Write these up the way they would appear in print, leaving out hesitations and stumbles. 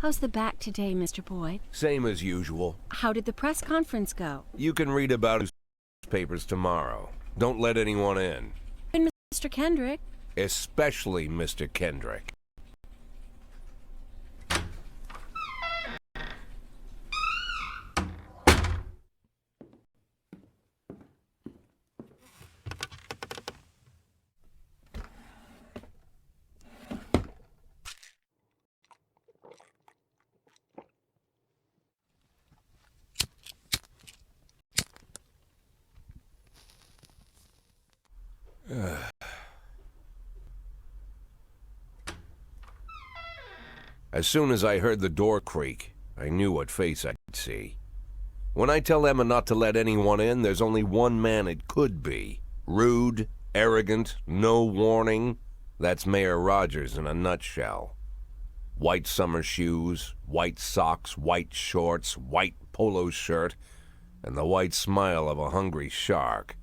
How's the back today, Mr. Boyd? Same as usual. How did the press conference go? You can read about it in newspapers tomorrow. Don't let anyone in. And Mr. Kendrick? Especially Mr. Kendrick. As soon as I heard the door creak, I knew what face I'd see. When I tell Emma not to let anyone in, there's only one man it could be. Rude, arrogant, no warning. That's Mayor Rogers in a nutshell. White summer shoes, white socks, white shorts, white polo shirt, and the white smile of a hungry shark.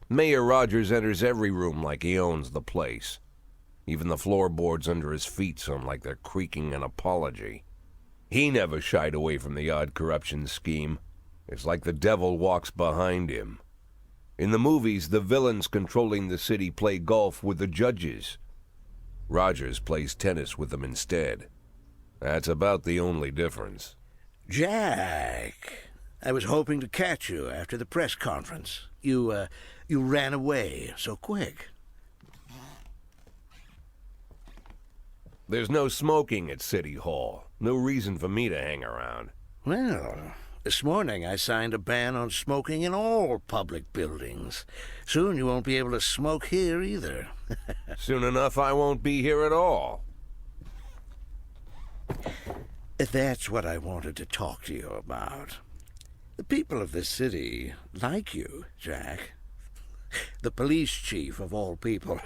Mayor Rogers enters every room like he owns the place. Even the floorboards under his feet sound like they're creaking an apology. He never shied away from the odd corruption scheme. It's like the devil walks behind him. In the movies, the villains controlling the city play golf with the judges. Rogers plays tennis with them instead. That's about the only difference. Jack, I was hoping to catch you after the press conference. You ran away so quick. There's no smoking at City Hall. No reason for me to hang around. Well, this morning I signed a ban on smoking in all public buildings. Soon you won't be able to smoke here either. Soon enough I won't be here at all. That's what I wanted to talk to you about. The people of this city like you, Jack. The police chief of all people.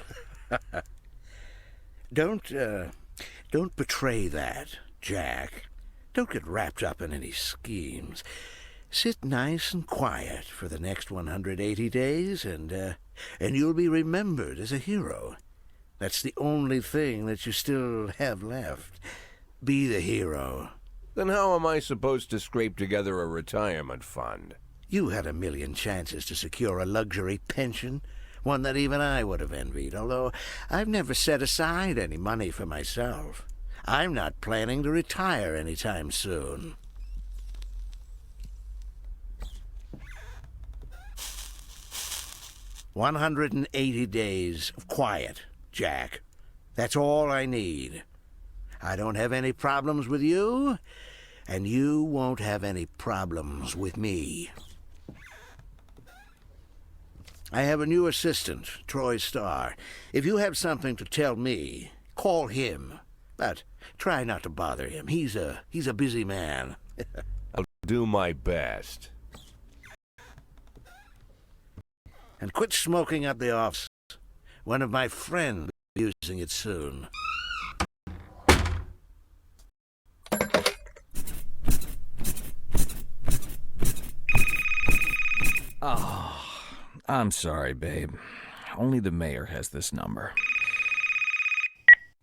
Don't betray that, Jack. Don't get wrapped up in any schemes. Sit nice and quiet for the next 180 days, and you'll be remembered as a hero. That's the only thing that you still have left. Be the hero. Then how am I supposed to scrape together a retirement fund? You had a million chances to secure a luxury pension, one that even I would have envied, although I've never set aside any money for myself. I'm not planning to retire anytime soon. "180 days of quiet, Jack. That's all I need. I don't have any problems with you, and you won't have any problems with me. I have a new assistant, Troy Starr. If you have something to tell me, call him. But try not to bother him. He's a busy man." I'll do my best. And quit smoking up the office. One of my friends will be using it soon. Oh, I'm sorry, babe. Only the mayor has this number.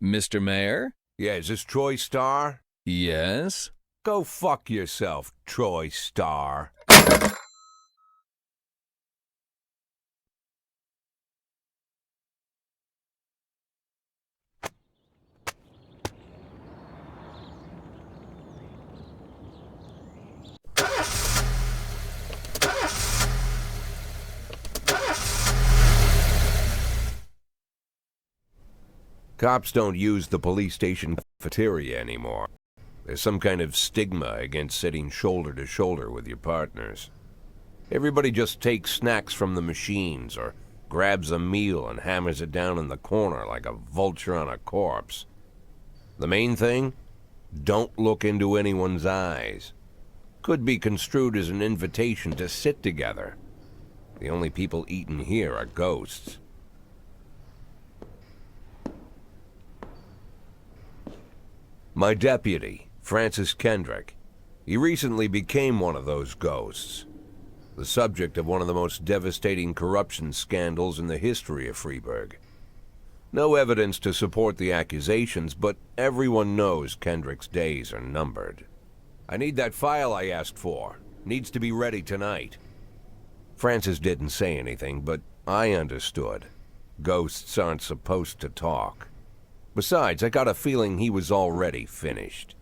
Mr. Mayor? Yeah, is this Troy Starr? Yes? Go fuck yourself, Troy Starr. Cops don't use the police station cafeteria anymore. There's some kind of stigma against sitting shoulder to shoulder with your partners. Everybody just takes snacks from the machines or grabs a meal and hammers it down in the corner like a vulture on a corpse. The main thing? Don't look into anyone's eyes. Could be construed as an invitation to sit together. The only people eaten here are ghosts. My deputy, Francis Kendrick. He recently became one of those ghosts. The subject of one of the most devastating corruption scandals in the history of Freeburg. No evidence to support the accusations, but everyone knows Kendrick's days are numbered. I need that file I asked for. Needs to be ready tonight. Francis didn't say anything, but I understood. Ghosts aren't supposed to talk. Besides, I got a feeling he was already finished.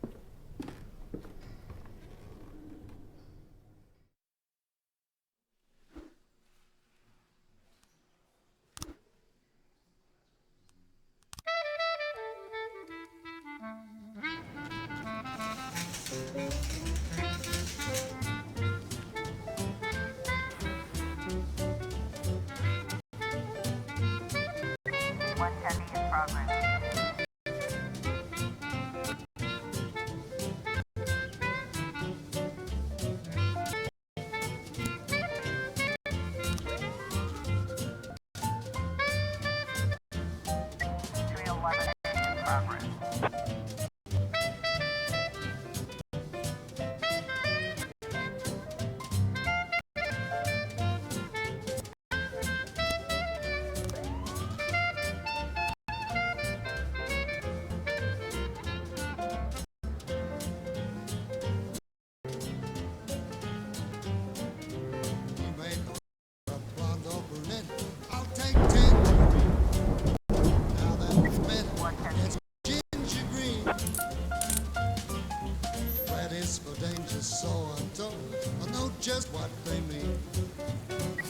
Just what they mean.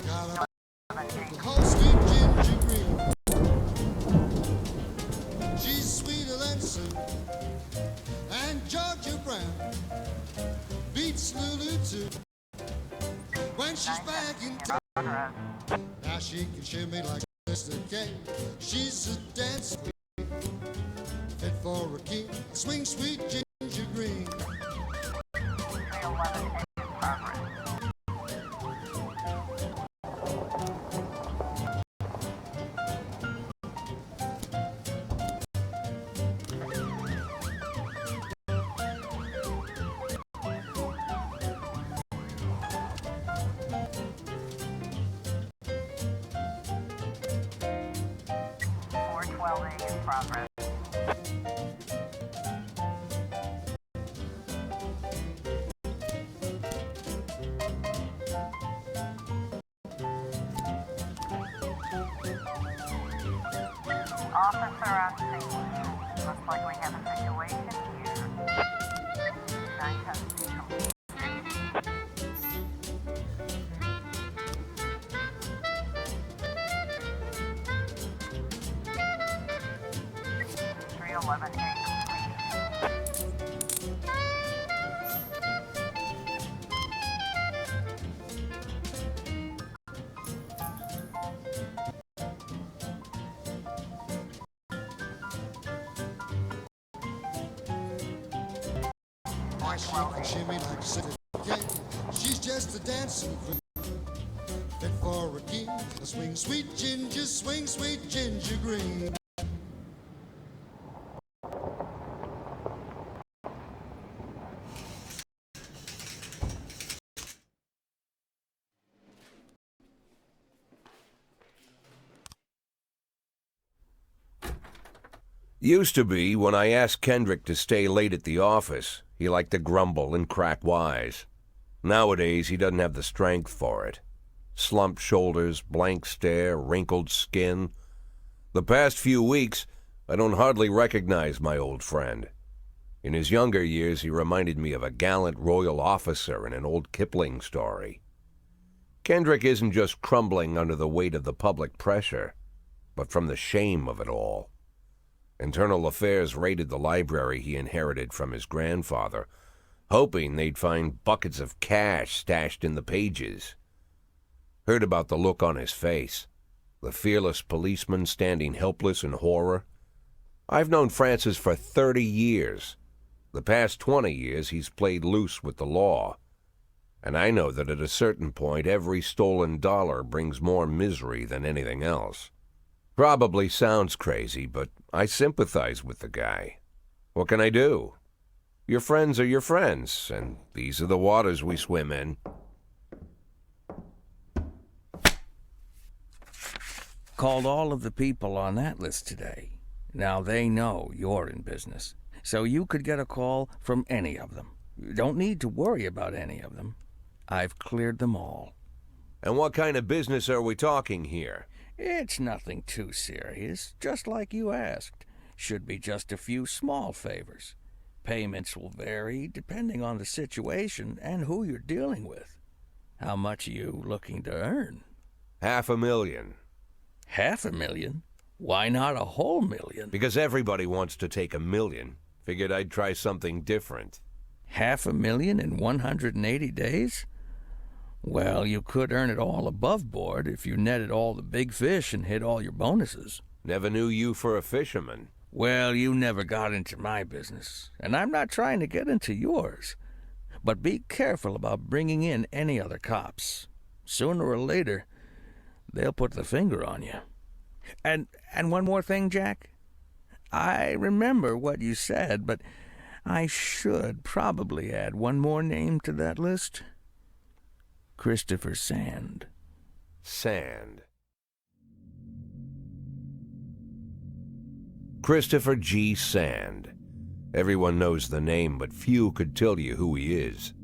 Got a whole sweet ginger green. She's sweeter than Sue and Georgia Brown beats Lulu too. When she's back in town, now she can shimmy like Mr. K. She's a dance queen, fit for a king. Swing sweet ginger green. Officer on scene. Looks like we have a situation here. 910. She can shimmy like City K. She's just a dancing queen, fit for a king. Swing sweet ginger green. Used to be, when I asked Kendrick to stay late at the office, he liked to grumble and crack wise. Nowadays, he doesn't have the strength for it. Slumped shoulders, blank stare, wrinkled skin. The past few weeks, I don't hardly recognize my old friend. In his younger years, he reminded me of a gallant royal officer in an old Kipling story. Kendrick isn't just crumbling under the weight of the public pressure, but from the shame of it all. Internal Affairs raided the library he inherited from his grandfather, hoping they'd find buckets of cash stashed in the pages. Heard about the look on his face, the fearless policeman standing helpless in horror. I've known Francis for 30 years. The past 20 years he's played loose with the law. And I know that at a certain point every stolen dollar brings more misery than anything else. Probably sounds crazy, but I sympathize with the guy. What can I do? Your friends are your friends, and these are the waters we swim in. Called all of the people on that list today. Now they know you're in business, so you could get a call from any of them. You don't need to worry about any of them. I've cleared them all. And what kind of business are we talking here? It's nothing too serious, just like you asked. Should be just a few small favors. Payments will vary depending on the situation and who you're dealing with. How much are you looking to earn? $500,000. $500,000? Why not a whole million? Because everybody wants to take $1 million. Figured I'd try something different. $500,000 in 180 days? Well, you could earn it all above board if you netted all the big fish and hit all your bonuses. Never knew you for a fisherman. Well, you never got into my business, and I'm not trying to get into yours. But be careful about bringing in any other cops. Sooner or later, they'll put the finger on you. And one more thing, Jack. I remember what you said, but I should probably add one more name to that list. Christopher Sand. Sand. Christopher G. Sand. Everyone knows the name, but few could tell you who he is.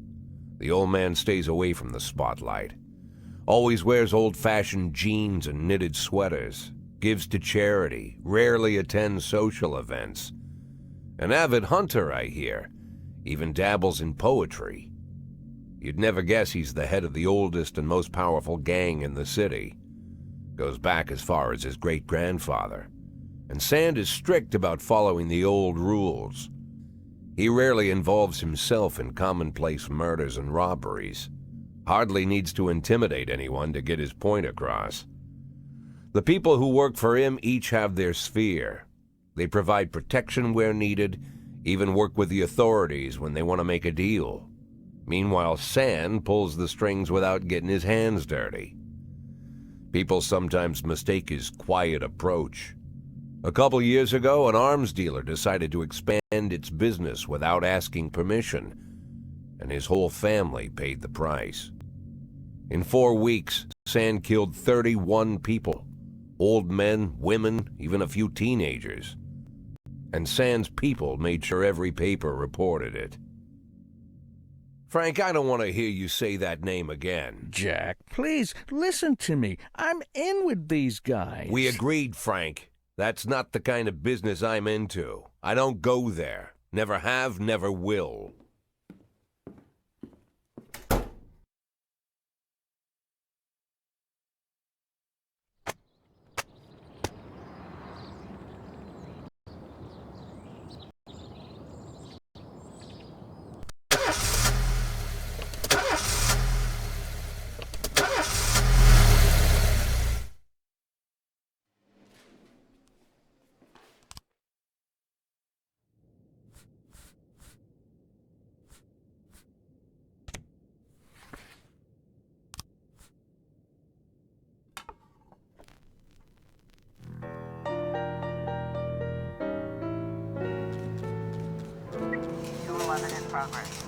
The old man stays away from the spotlight. Always wears old-fashioned jeans and knitted sweaters. Gives to charity. Rarely attends social events. An avid hunter, I hear. Even dabbles in poetry. You'd never guess he's the head of the oldest and most powerful gang in the city. Goes back as far as his great-grandfather. And Sand is strict about following the old rules. He rarely involves himself in commonplace murders and robberies. Hardly needs to intimidate anyone to get his point across. The people who work for him each have their sphere. They provide protection where needed, even work with the authorities when they want to make a deal. Meanwhile, Sand pulls the strings without getting his hands dirty. People sometimes mistake his quiet approach. A couple years ago, an arms dealer decided to expand its business without asking permission, and his whole family paid the price. In 4 weeks, Sand killed 31 people. Old men, women, even a few teenagers. And Sand's people made sure every paper reported it. Frank, I don't want to hear you say that name again. Jack, please, listen to me. I'm in with these guys. We agreed, Frank. That's not the kind of business I'm into. I don't go there. Never have, never will. In progress.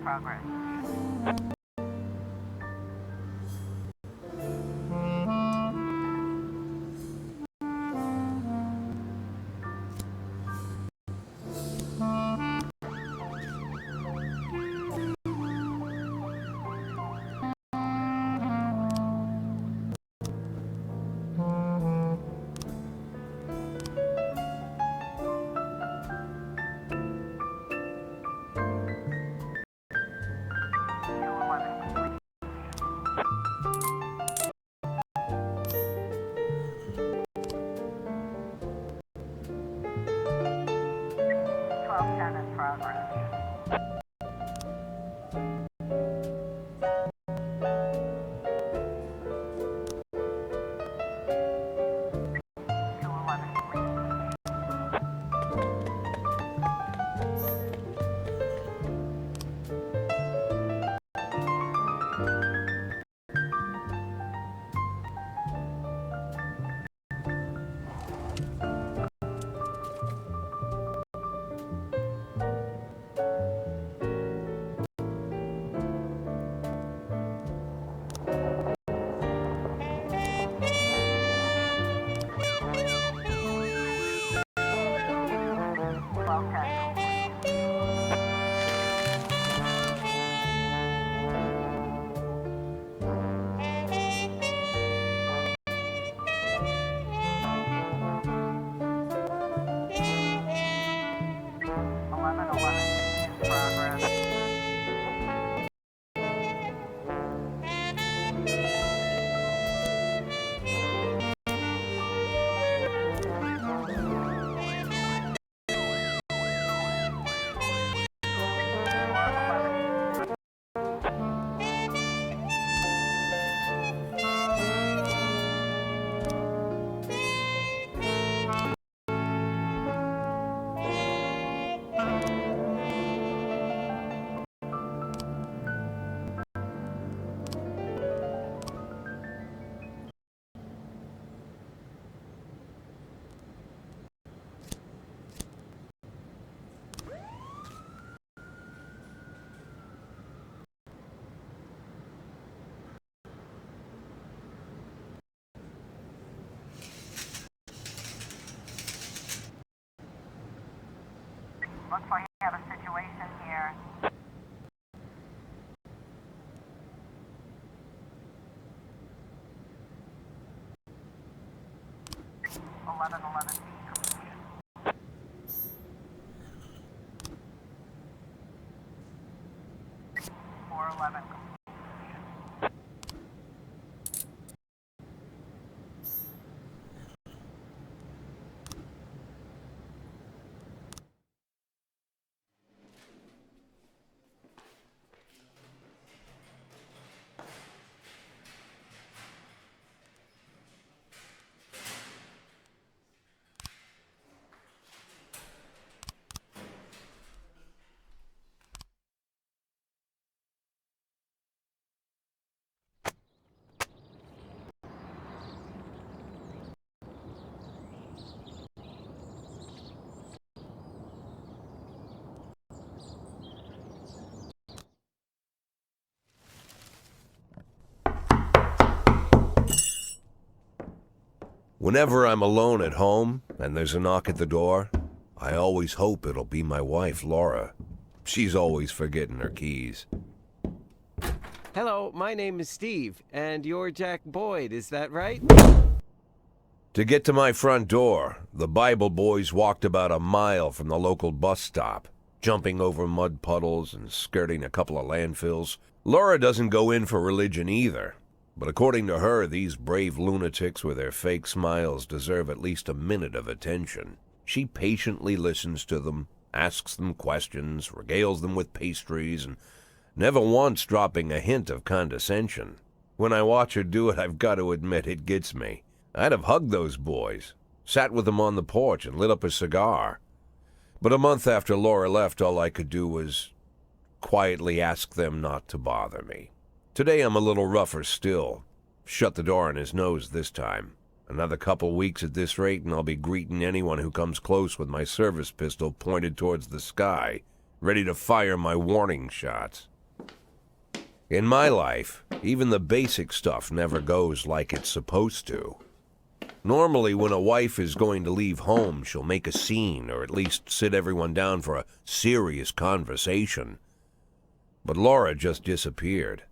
progress. Looks like you have a situation here. Eleven. 411. Whenever I'm alone at home and there's a knock at the door, I always hope it'll be my wife, Laura. She's always forgetting her keys. Hello, my name is Steve, and you're Jack Boyd, is that right? To get to my front door, the Bible boys walked about a mile from the local bus stop, jumping over mud puddles and skirting a couple of landfills. Laura doesn't go in for religion either, but according to her, these brave lunatics with their fake smiles deserve at least a minute of attention. She patiently listens to them, asks them questions, regales them with pastries, and never once dropping a hint of condescension. When I watch her do it, I've got to admit it gets me. I'd have hugged those boys, sat with them on the porch and lit up a cigar. But a month after Laura left, all I could do was quietly ask them not to bother me. Today I'm a little rougher still. Shut the door on his nose this time. Another couple weeks at this rate and I'll be greeting anyone who comes close with my service pistol pointed towards the sky, ready to fire my warning shots. In my life, even the basic stuff never goes like it's supposed to. Normally, when a wife is going to leave home, she'll make a scene or at least sit everyone down for a serious conversation. But Laura just disappeared.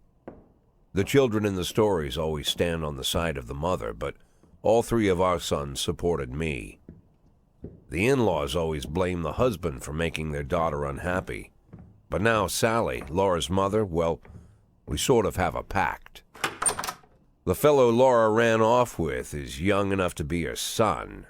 The children in the stories always stand on the side of the mother, but all three of our sons supported me. The in-laws always blame the husband for making their daughter unhappy. But now Sally, Laura's mother, well, we sort of have a pact. The fellow Laura ran off with is young enough to be her son.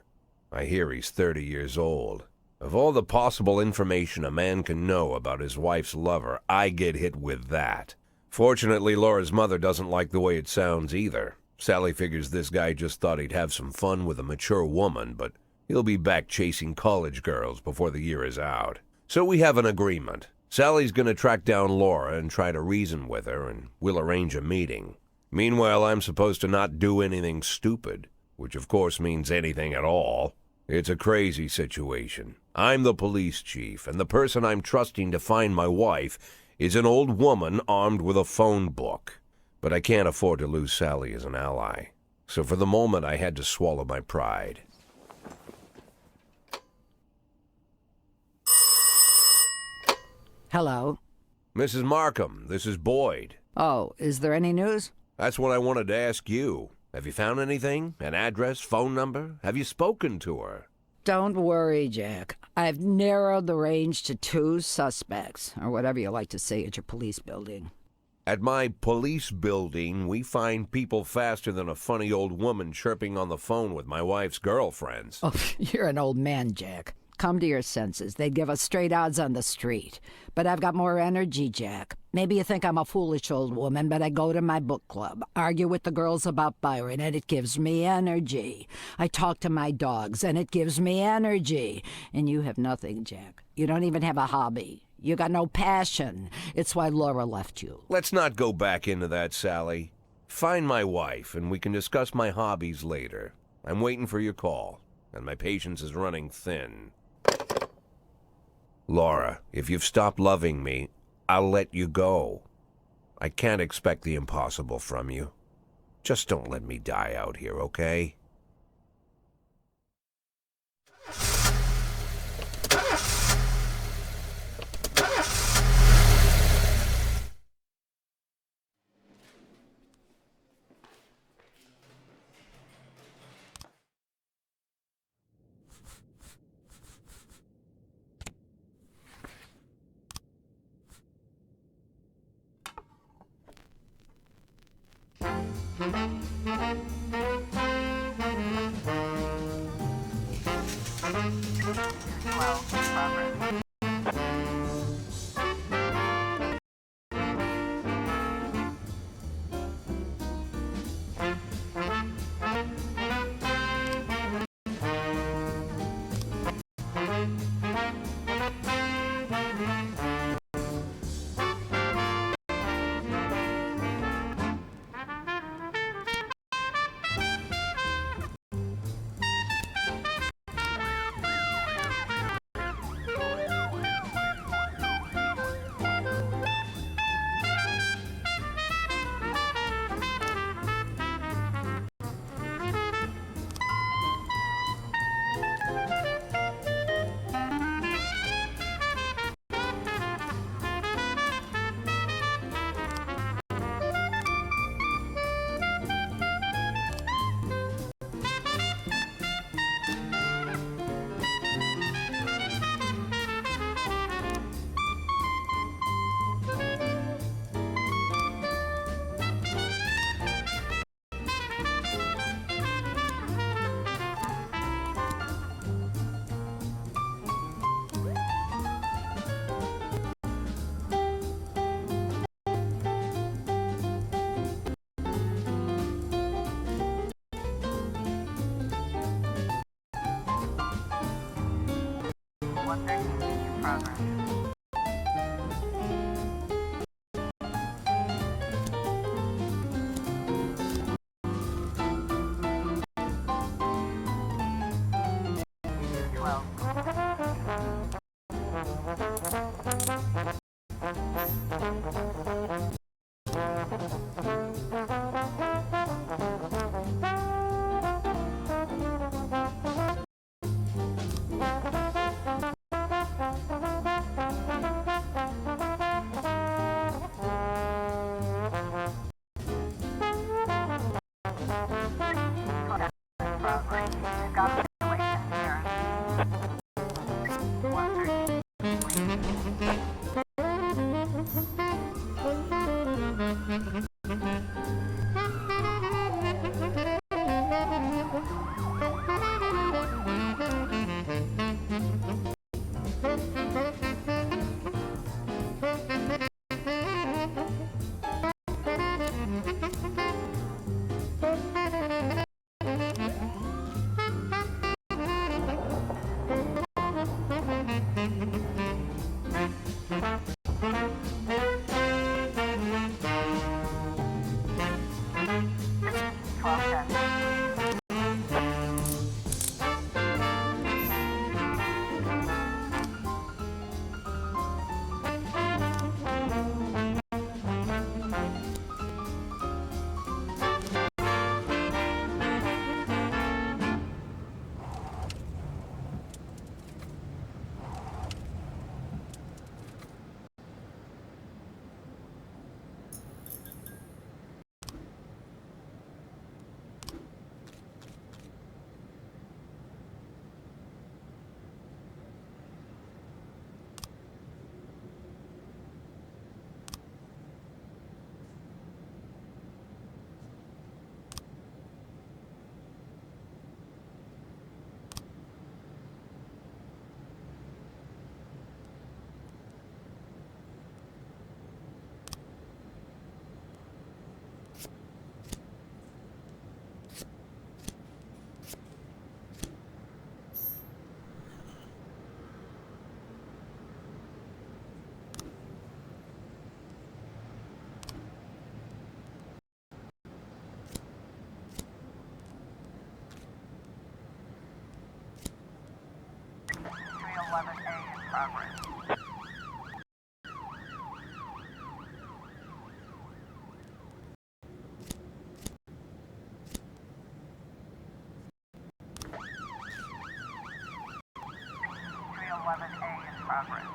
I hear he's 30 years old. Of all the possible information a man can know about his wife's lover, I get hit with that. Fortunately, Laura's mother doesn't like the way it sounds either. Sally figures this guy just thought he'd have some fun with a mature woman, but he'll be back chasing college girls before the year is out. So we have an agreement. Sally's going to track down Laura and try to reason with her, and we'll arrange a meeting. Meanwhile, I'm supposed to not do anything stupid, which of course means anything at all. It's a crazy situation. I'm the police chief, and the person I'm trusting to find my wife is an old woman armed with a phone book. But I can't afford to lose Sally as an ally. So for the moment, I had to swallow my pride. Hello. Mrs. Markham, this is Boyd. Oh, is there any news? That's what I wanted to ask you. Have you found anything? An address, phone number? Have you spoken to her? Don't worry, Jack. I've narrowed the range to 2 suspects, or whatever you like to say at your police building. At my police building, we find people faster than a funny old woman chirping on the phone with my wife's girlfriends. Oh, you're an old man, Jack. Come to your senses. They'd give us straight odds on the street. But I've got more energy, Jack. Maybe you think I'm a foolish old woman, but I go to my book club, argue with the girls about Byron, and it gives me energy. I talk to my dogs, and it gives me energy. And you have nothing, Jack. You don't even have a hobby. You got no passion. It's why Laura left you. Let's not go back into that, Sally. Find my wife, and we can discuss my hobbies later. I'm waiting for your call, and my patience is running thin. Laura, if you've stopped loving me, I'll let you go. I can't expect the impossible from you. Just don't let me die out here, okay? progress. A in progress.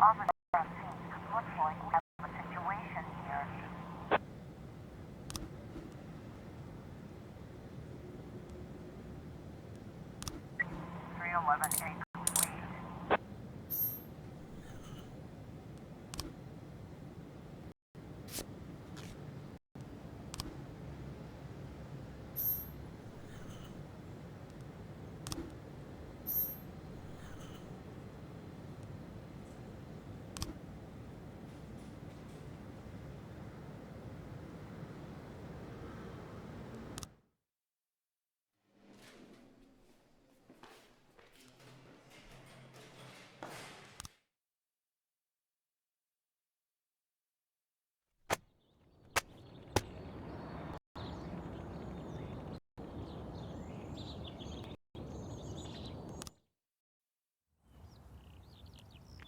Officer, looks like we have a situation here. (311A) complete.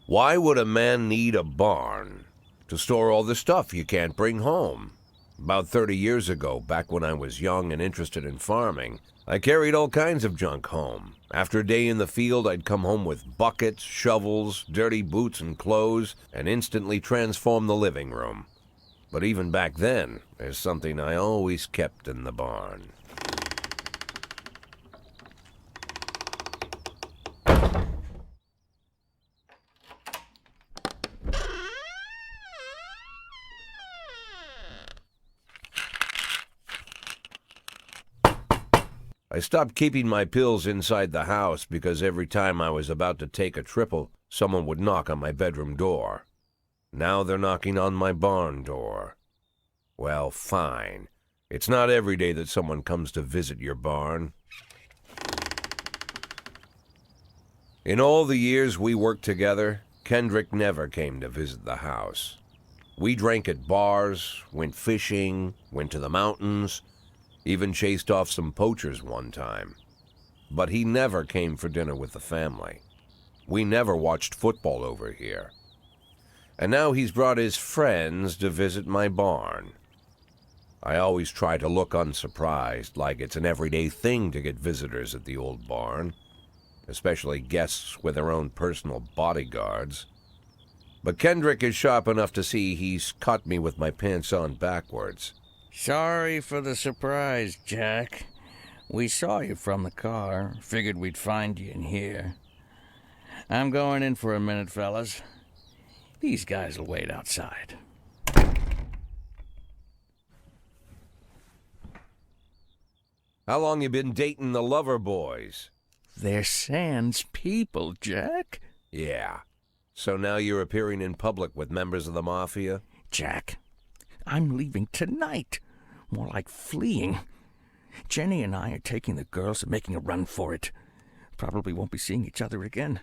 Why would a man need a barn? To store all the stuff you can't bring home. About 30 years ago, back when I was young and interested in farming, I carried all kinds of junk home. After a day in the field, I'd come home with buckets, shovels, dirty boots and clothes, and instantly transform the living room. But even back then, there's something I always kept in the barn. I stopped keeping my pills inside the house because every time I was about to take a triple, someone would knock on my bedroom door. Now they're knocking on my barn door. Well, fine. It's not every day that someone comes to visit your barn. In all the years we worked together, Kendrick never came to visit the house. We drank at bars, went fishing, went to the mountains, even chased off some poachers one time. But he never came for dinner with the family. We never watched football over here. And now he's brought his friends to visit my barn. I always try to look unsurprised, like it's an everyday thing to get visitors at the old barn, especially guests with their own personal bodyguards. But Kendrick is sharp enough to see he's caught me with my pants on backwards. Sorry for the surprise, Jack. We saw you from the car. Figured we'd find you in here. I'm going in for a minute, fellas. These guys will wait outside. How long you been dating the lover boys? They're Sans people, Jack. Yeah. So now you're appearing in public with members of the Mafia? Jack, I'm leaving tonight. More like fleeing. Jenny and I are taking the girls and making a run for it. Probably won't be seeing each other again.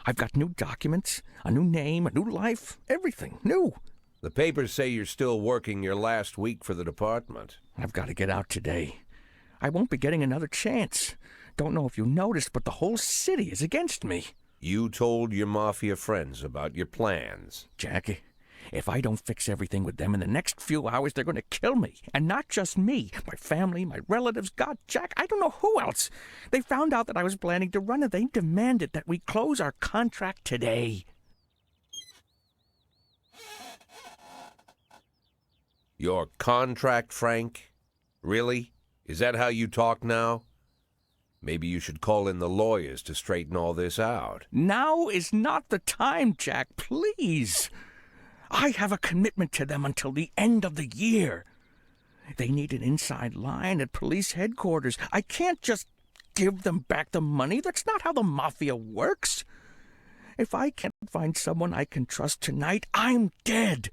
I've got new documents, a new name, a new life, everything new. The papers say you're still working your last week for the department. I've got to get out today. I won't be getting another chance. Don't know if you noticed, but the whole city is against me. You told your Mafia friends about your plans. Jackie, if I don't fix everything with them in the next few hours, they're going to kill me. And not just me. My family, my relatives, God, Jack, I don't know who else. They found out that I was planning to run and they demanded that we close our contract today. Your contract, Frank? Really? Is that how you talk now? Maybe you should call in the lawyers to straighten all this out. Now is not the time, Jack, please. I have a commitment to them until the end of the year. They need an inside line at police headquarters. I can't just give them back the money. That's not how the mafia works. If I can't find someone I can trust tonight, I'm dead.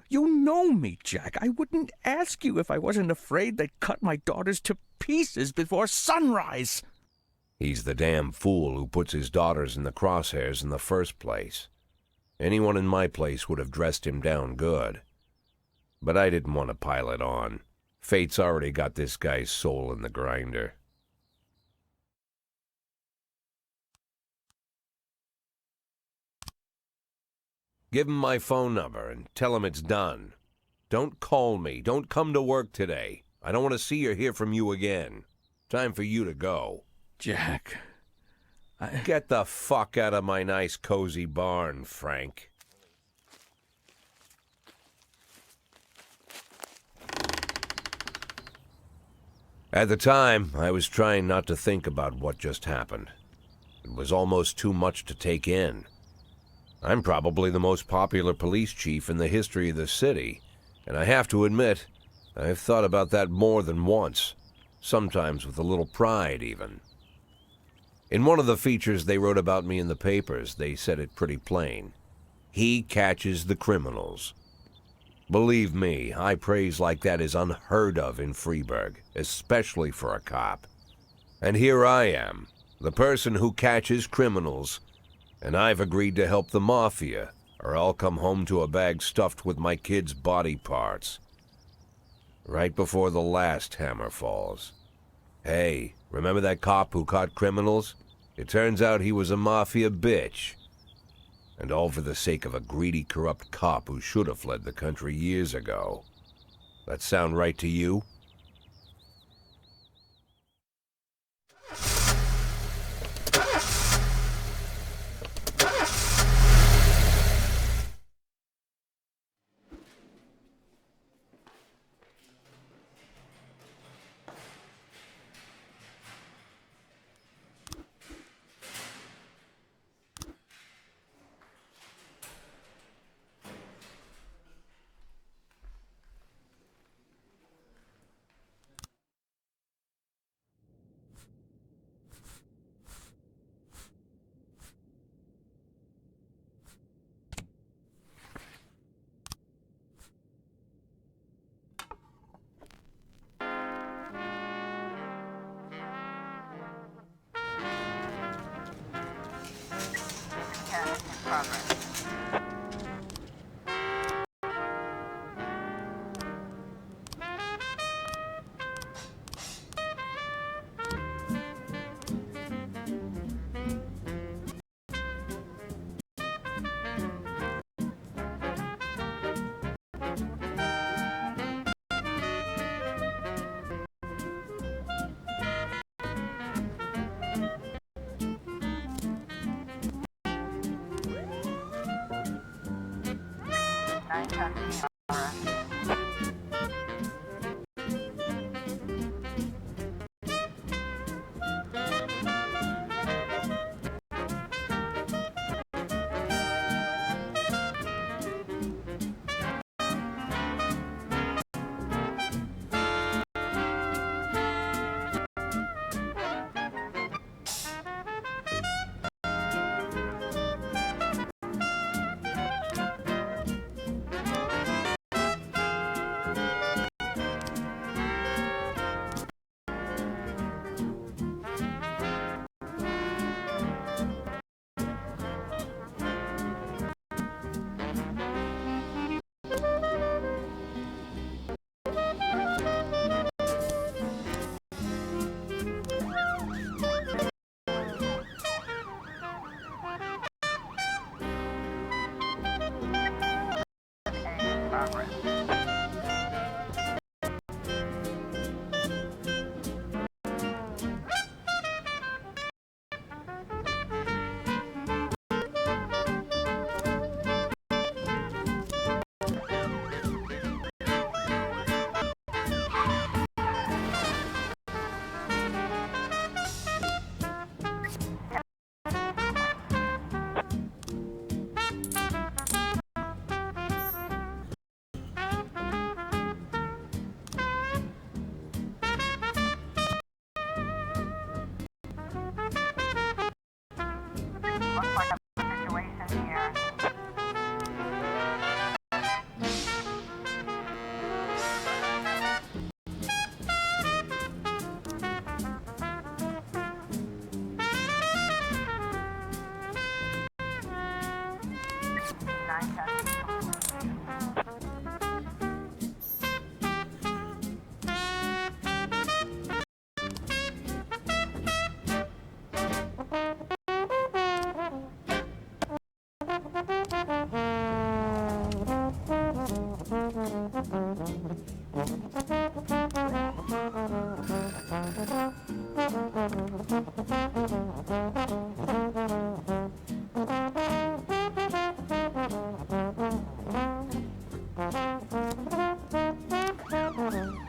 You know me, Jack. I wouldn't ask you if I wasn't afraid they'd cut my daughters to pieces before sunrise. He's the damn fool who puts his daughters in the crosshairs in the first place. Anyone in my place would have dressed him down good. But I didn't want to pile it on. Fate's already got this guy's soul in the grinder. Give him my phone number and tell him it's done. Don't call me. Don't come to work today. I don't want to see or hear from you again. Time for you to go. Jack, Get the fuck out of my nice cozy barn, Frank. At the time, I was trying not to think about what just happened. It was almost too much to take in. I'm probably the most popular police chief in the history of the city, and I have to admit, I've thought about that more than once, sometimes with a little pride even. In one of the features they wrote about me in the papers, they said it pretty plain. He catches the criminals. Believe me, high praise like that is unheard of in Freeburg, especially for a cop. And here I am, the person who catches criminals, and I've agreed to help the mafia, or I'll come home to a bag stuffed with my kids' body parts. Right before the last hammer falls. Hey, remember that cop who caught criminals? It turns out he was a mafia bitch. And all for the sake of a greedy, corrupt cop who should have fled the country years ago. That sound right to you? Looks like a situation here. Nine testing complete.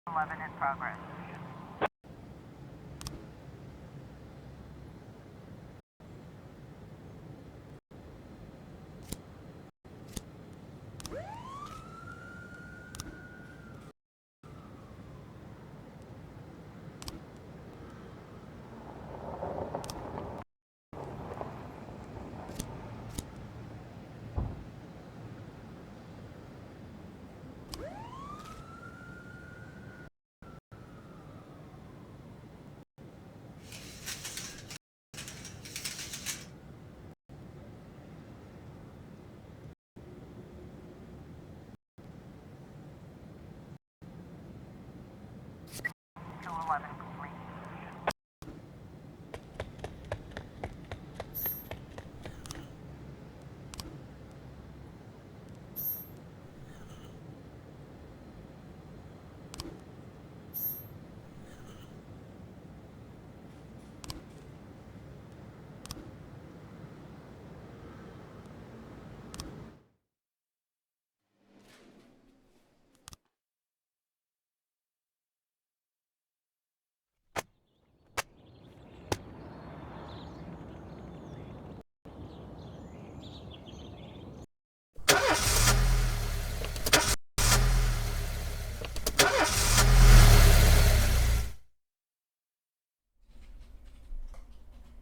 In progress. In progress. Complete.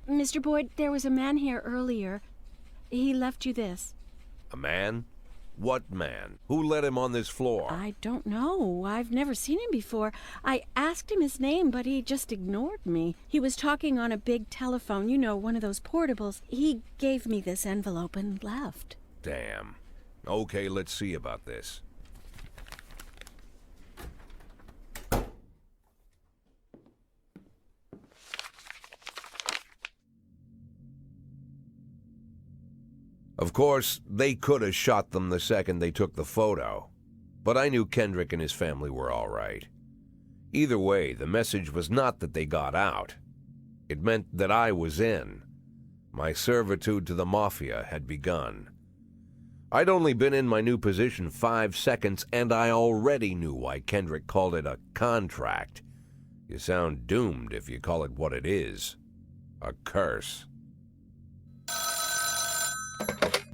Mr. Boyd, there was a man here earlier. He left you this. A man? What man? Who let him on this floor? I don't know. I've never seen him before. I asked him his name, but he just ignored me. He was talking on a big telephone, you know, one of those portables. He gave me this envelope and left. Damn. Okay, let's see about this. Of course, they could have shot them the second they took the photo, but I knew Kendrick and his family were all right. Either way, the message was not that they got out. It meant that I was in. My servitude to the Mafia had begun. I'd only been in my new position 5 seconds, and I already knew why Kendrick called it a contract. You sound doomed if you call it what it is. A curse.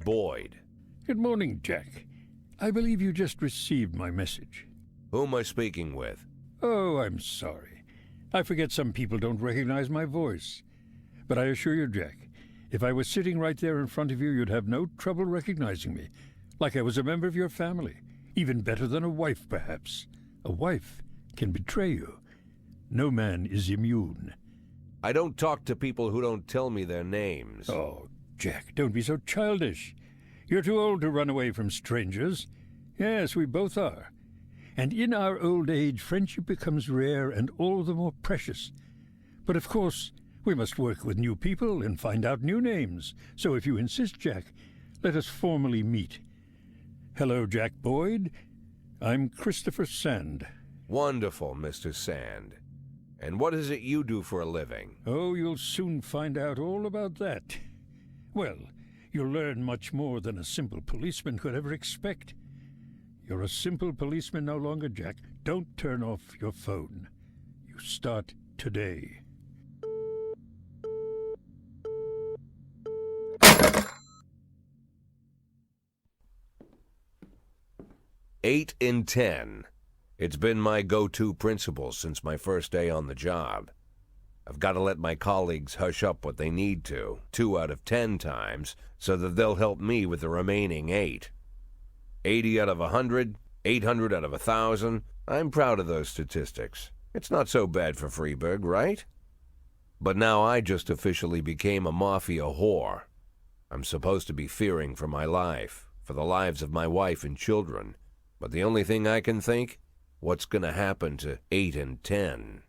Boyd. Good morning, Jack. I believe you just received my message. Who am I speaking with? Oh, I'm sorry. I forget some people don't recognize my voice. But I assure you, Jack, if I was sitting right there in front of you, you'd have no trouble recognizing me. Like I was a member of your family. Even better than a wife, perhaps. A wife can betray you. No man is immune. I don't talk to people who don't tell me their names. Oh, Jack, don't be so childish. You're too old to run away from strangers. Yes, we both are. And in our old age, friendship becomes rare and all the more precious. But of course, we must work with new people and find out new names. So if you insist, Jack, let us formally meet. Hello, Jack Boyd. I'm Christopher Sand. Wonderful, Mr. Sand. And what is it you do for a living? Oh, you'll soon find out all about that. Well, you'll learn much more than a simple policeman could ever expect. You're a simple policeman no longer, Jack. Don't turn off your phone. You start today. Eight in 10. It's been my go-to principle since my first day on the job. I've got to let my colleagues hush up what they need to, 2 out of 10 times, so that they'll help me with the remaining 8. 80 out of 100, 800 out of 1,000. I'm proud of those statistics. It's not so bad for Freeburg, right? But now I just officially became a mafia whore. I'm supposed to be fearing for my life, for the lives of my wife and children. But the only thing I can think, what's going to happen to 8 and 10?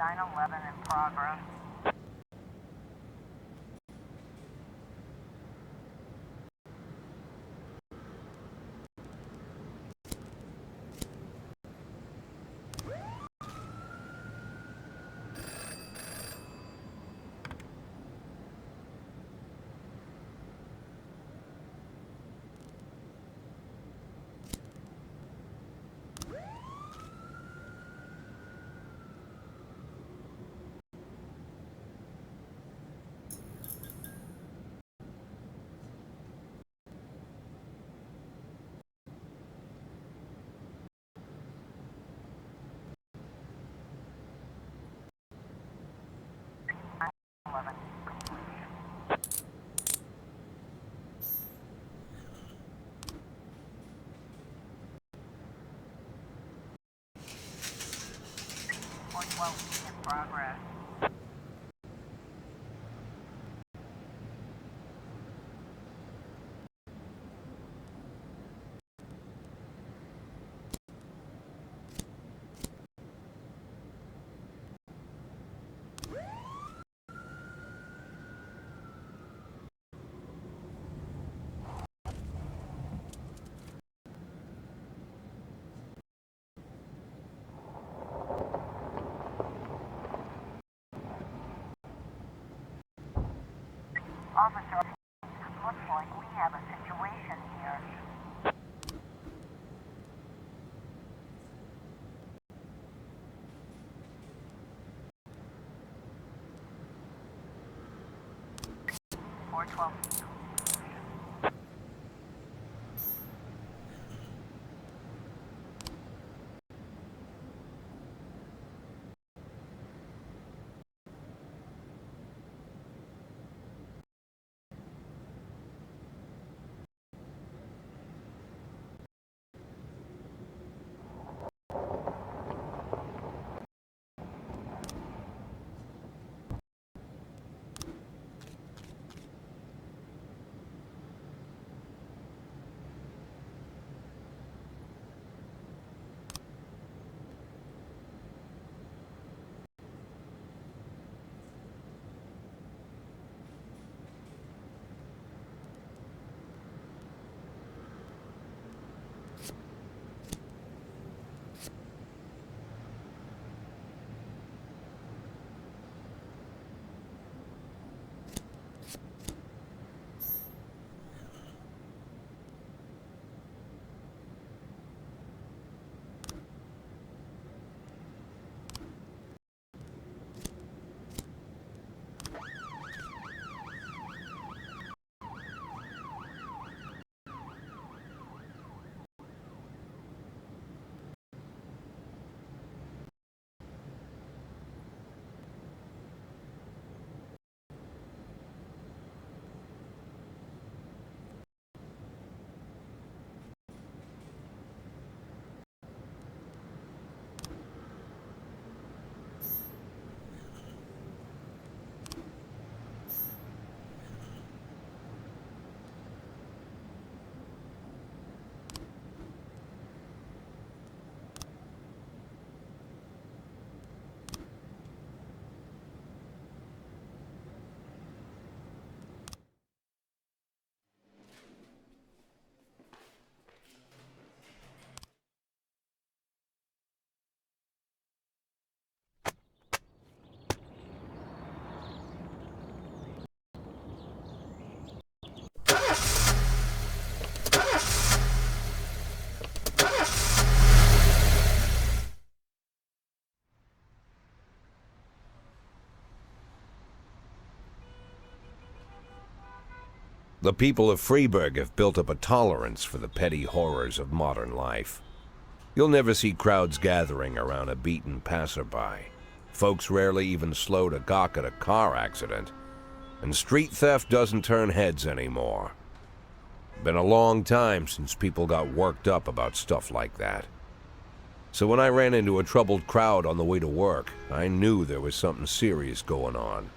911 in progress. In progress. Officer, looks like we have a situation here. Four 12. The people of Freeburg have built up a tolerance for the petty horrors of modern life. You'll never see crowds gathering around a beaten passerby. Folks rarely even slow to gawk at a car accident. And street theft doesn't turn heads anymore. Been a long time since people got worked up about stuff like that. So when I ran into a troubled crowd on the way to work, I knew there was something serious going on.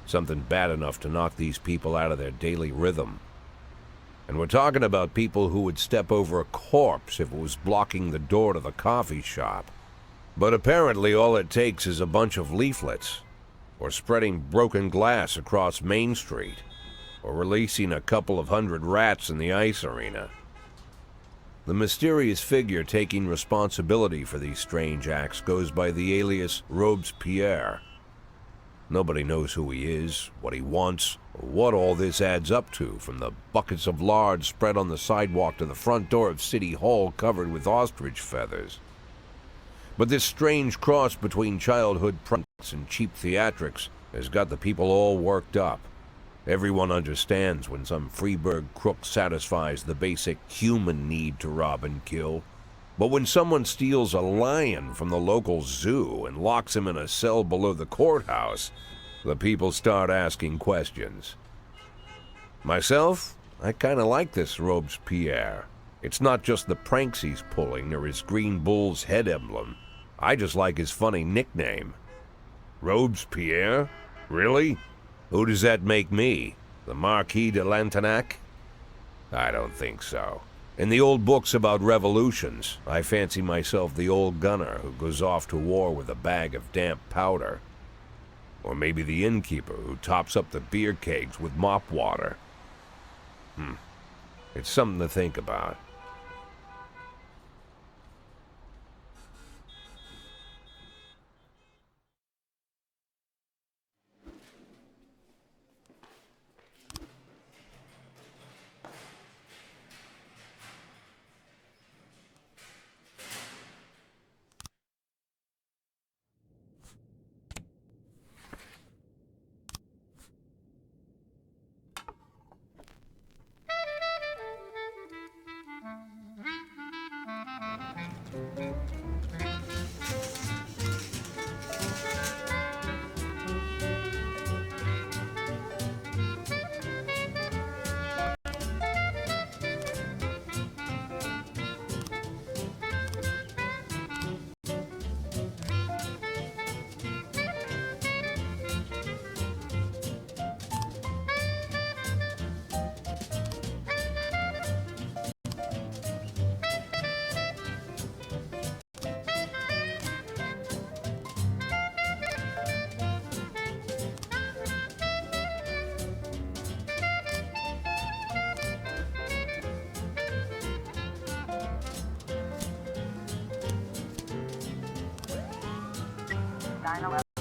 Something bad enough to knock these people out of their daily rhythm. And we're talking about people who would step over a corpse if it was blocking the door to the coffee shop. But apparently all it takes is a bunch of leaflets, or spreading broken glass across Main Street, or releasing a couple of hundred rats in the ice arena. The mysterious figure taking responsibility for these strange acts goes by the alias Robespierre. Nobody knows who he is, what he wants, or what all this adds up to, from the buckets of lard spread on the sidewalk to the front door of City Hall covered with ostrich feathers. But this strange cross between childhood pranks and cheap theatrics has got the people all worked up. Everyone understands when some Freeburg crook satisfies the basic human need to rob and kill. But when someone steals a lion from the local zoo and locks him in a cell below the courthouse, the people start asking questions. Myself, I kinda like this Robespierre. It's not just the pranks he's pulling or his green bull's head emblem. I just like his funny nickname. Robespierre? Really? Who does that make me? The Marquis de Lantenac? I don't think so. In the old books about revolutions, I fancy myself the old gunner who goes off to war with a bag of damp powder. Or maybe the innkeeper who tops up the beer kegs with mop water. It's something to think about.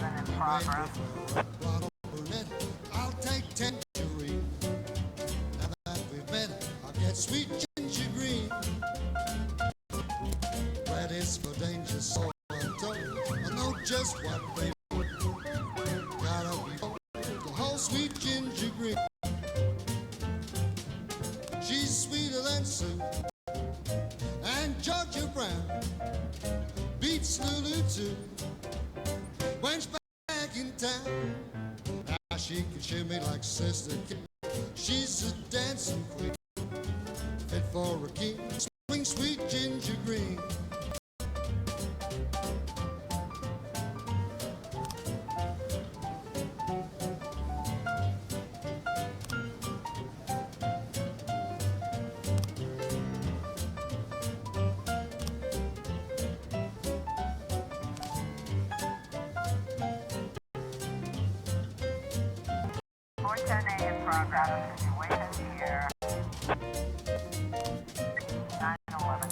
In progress. I'll take tangerine. Now that we've met, I'll get sweet ginger green. Red is for danger, so I'm told. I know just what they gotta be the whole sweet ginger green. She's sweeter than Sue and Georgia Brown beats Lulu too. When she's back in town, now she can shimmy like Sister Kate. She's a dancing queen, fit for a king, swing sweet ginger green. In progress. Situation here. 9/11.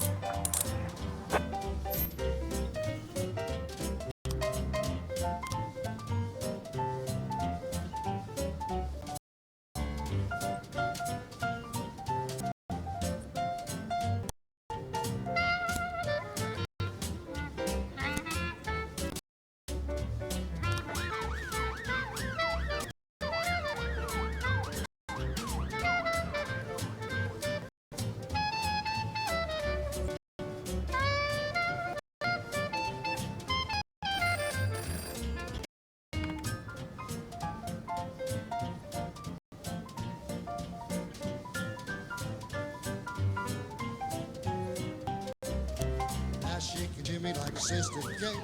shimmy like Sister Kate.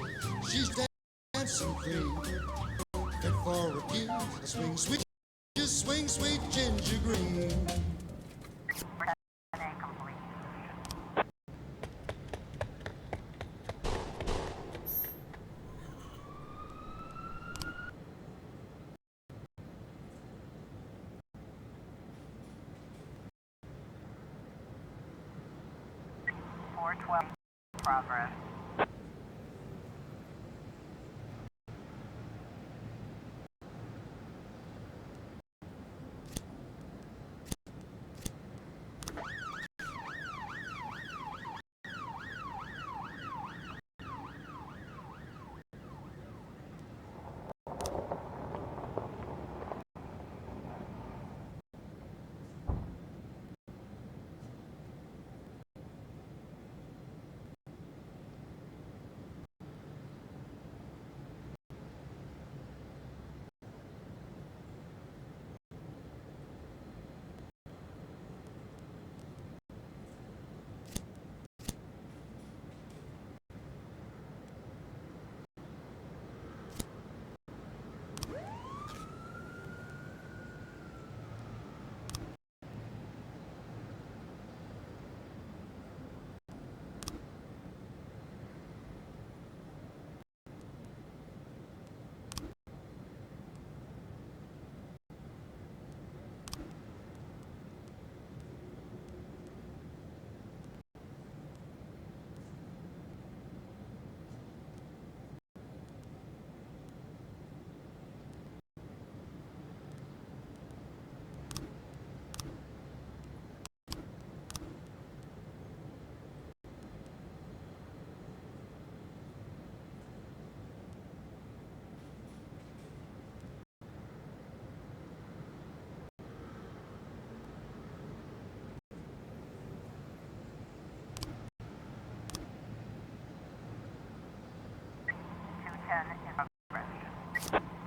She's dancing free, fit for repute. A swing sweet, just swing sweet ginger green. Complete. Progress. In progress.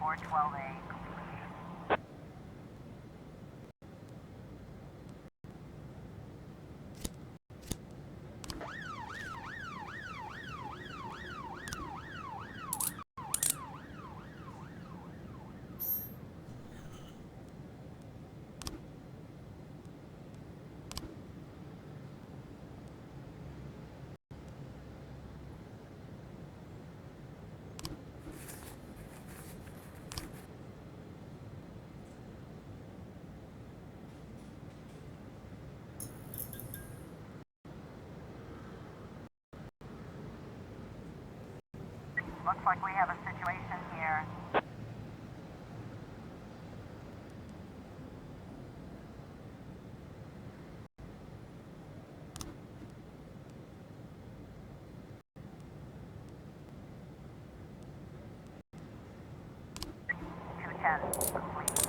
412A completion. Looks like we have a situation here. Complete.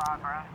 progress.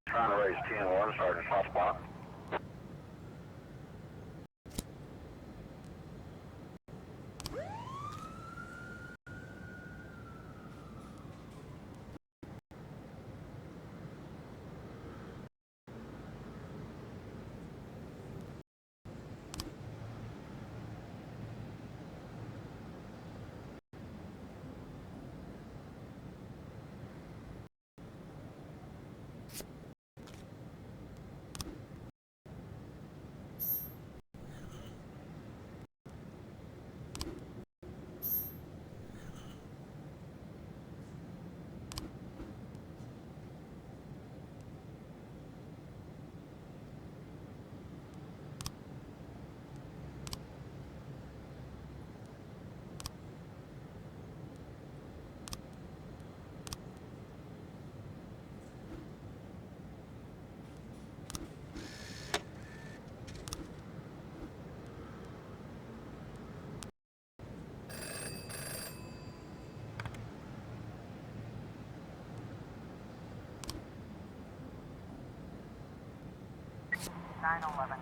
Trying to raise 10-1, Sergeant Hotspot. Nine 11.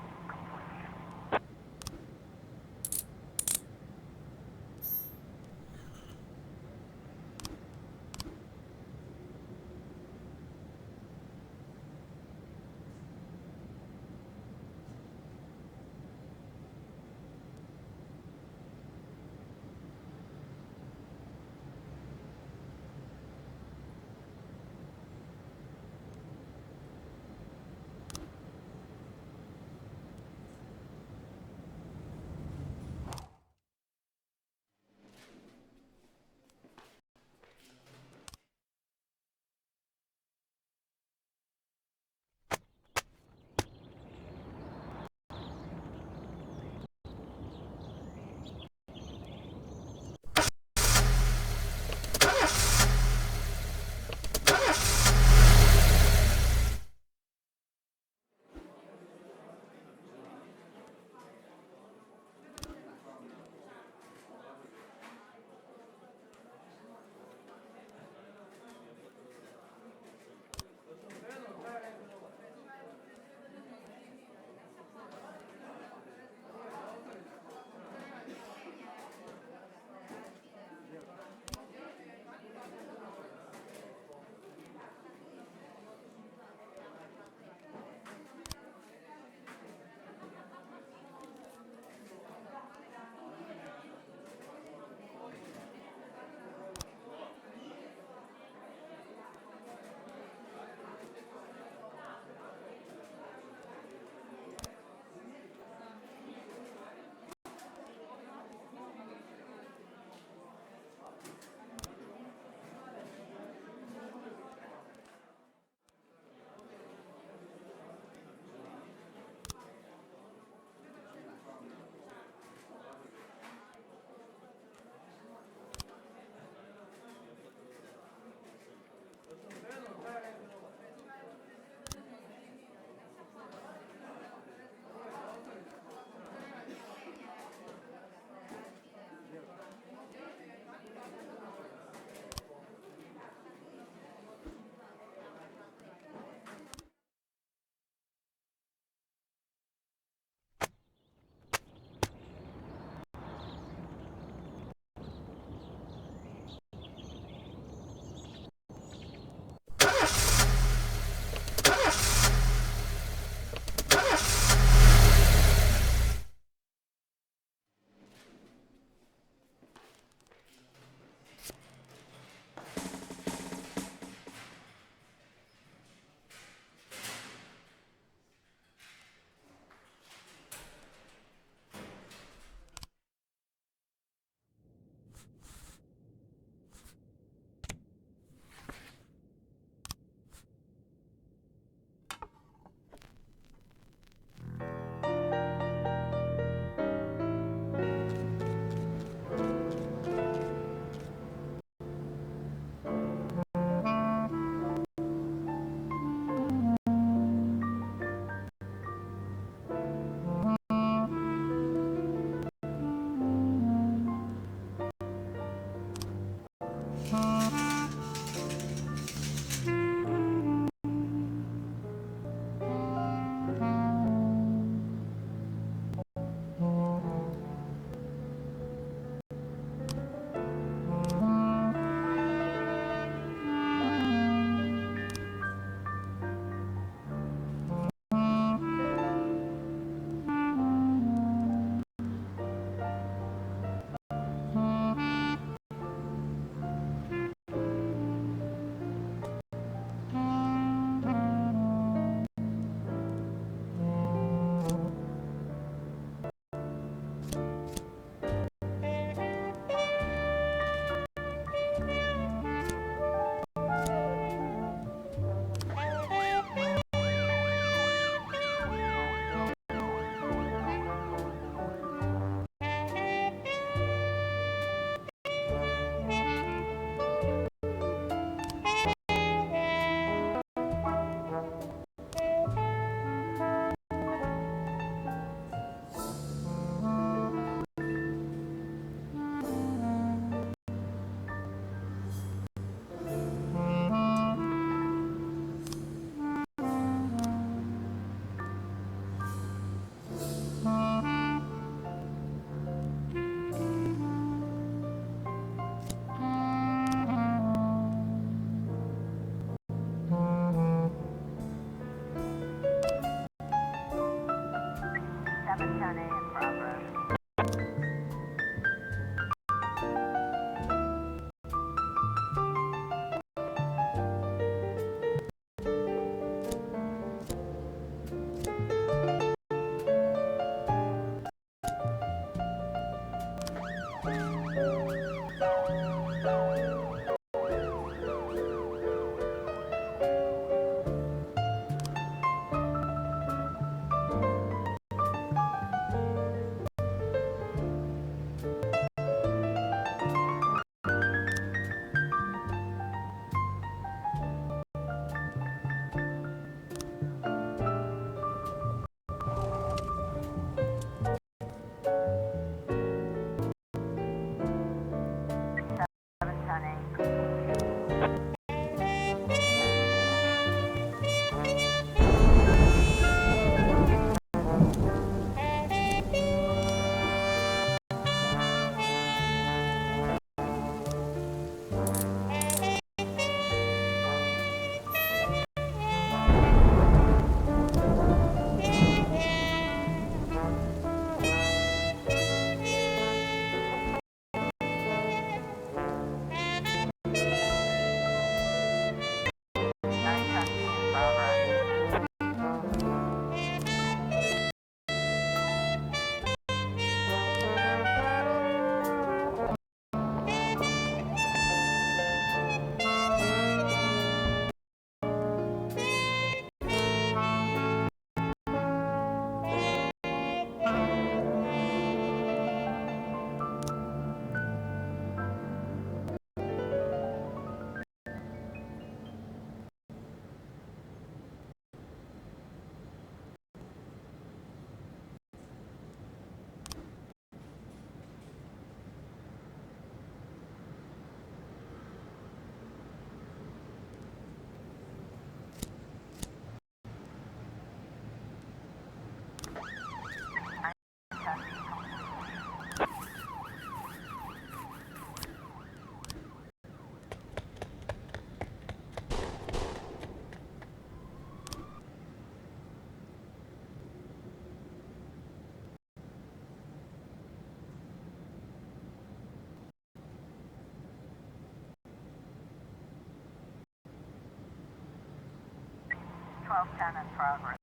1210 in progress.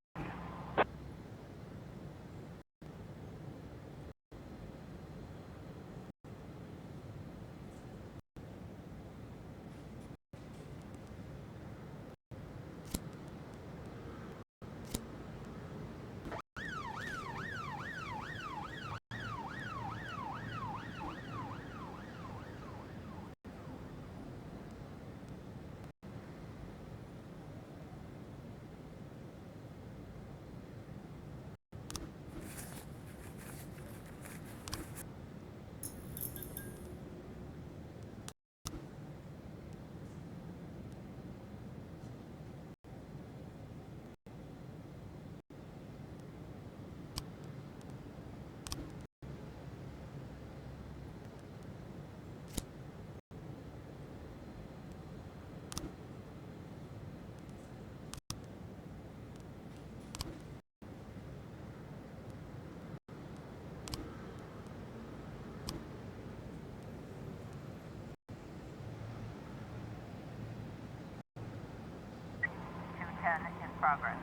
In progress.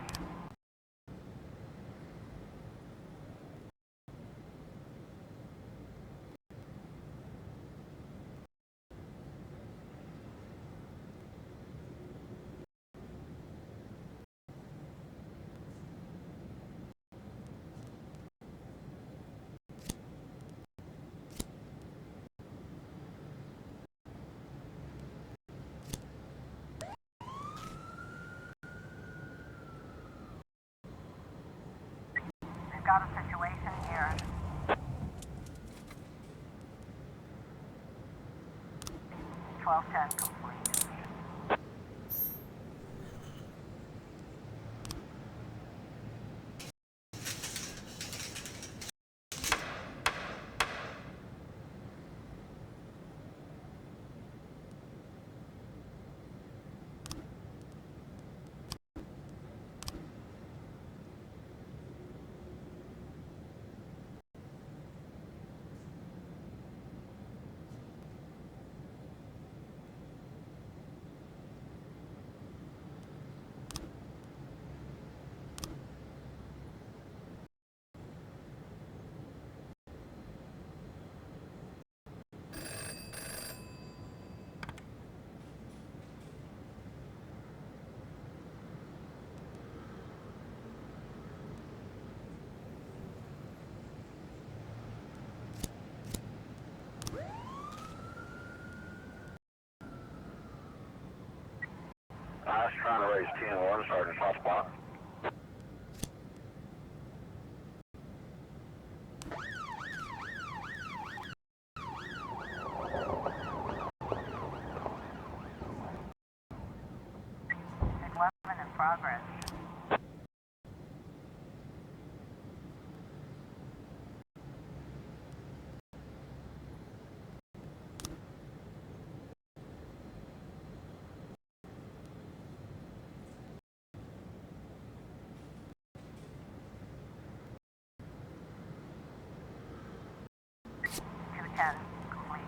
We've got a situation here. 1210 complete. I was trying to raise 10-1, Sergeant Hot Spot. In progress. Ten complete.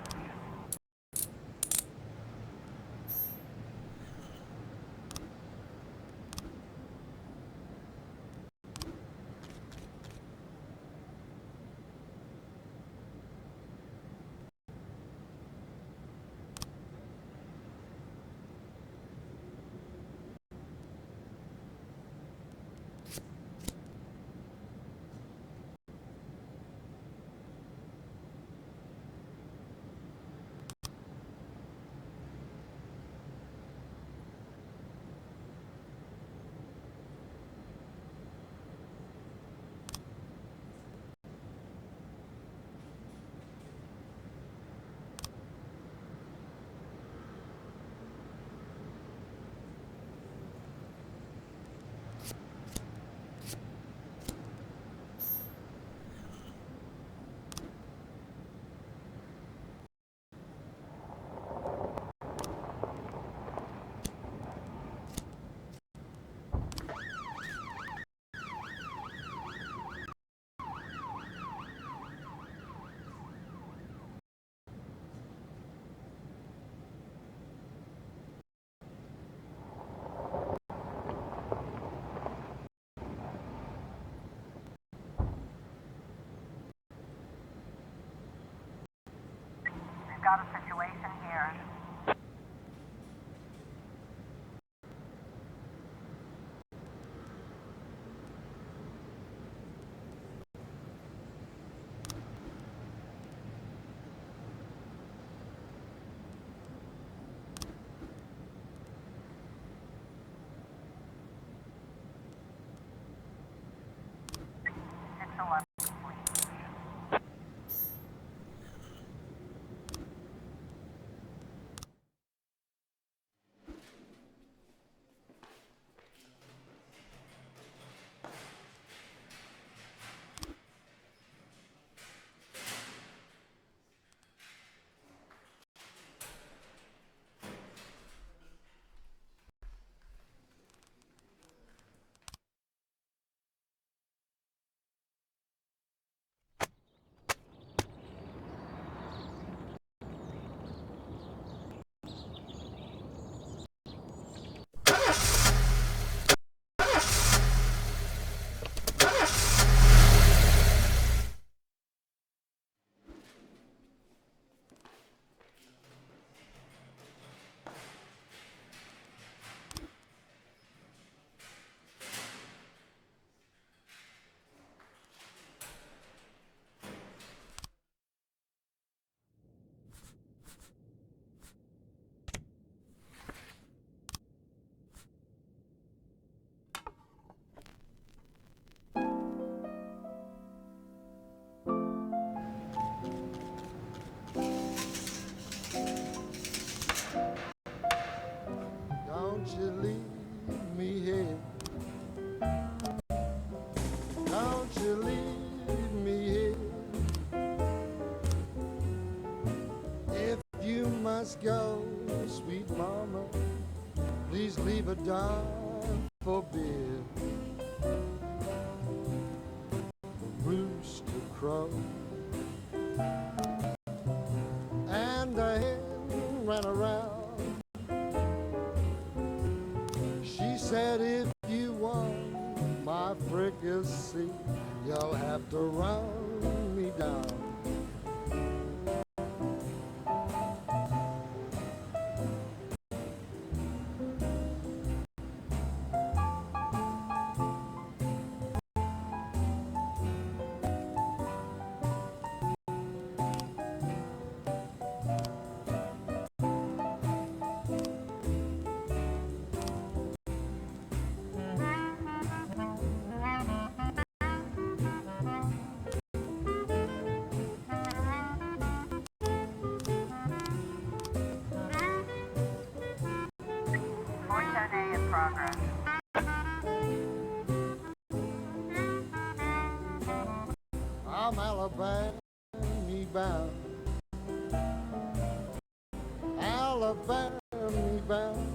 got a situation here. Don't you leave me here. Don't you leave me here. If you must go, sweet mama, please leave a dime for beer. Rooster crow and the hen ran around. She said, if you want my fricassee, you'll have to run me down. In progress. I'm Alabama bound. Alabama bound.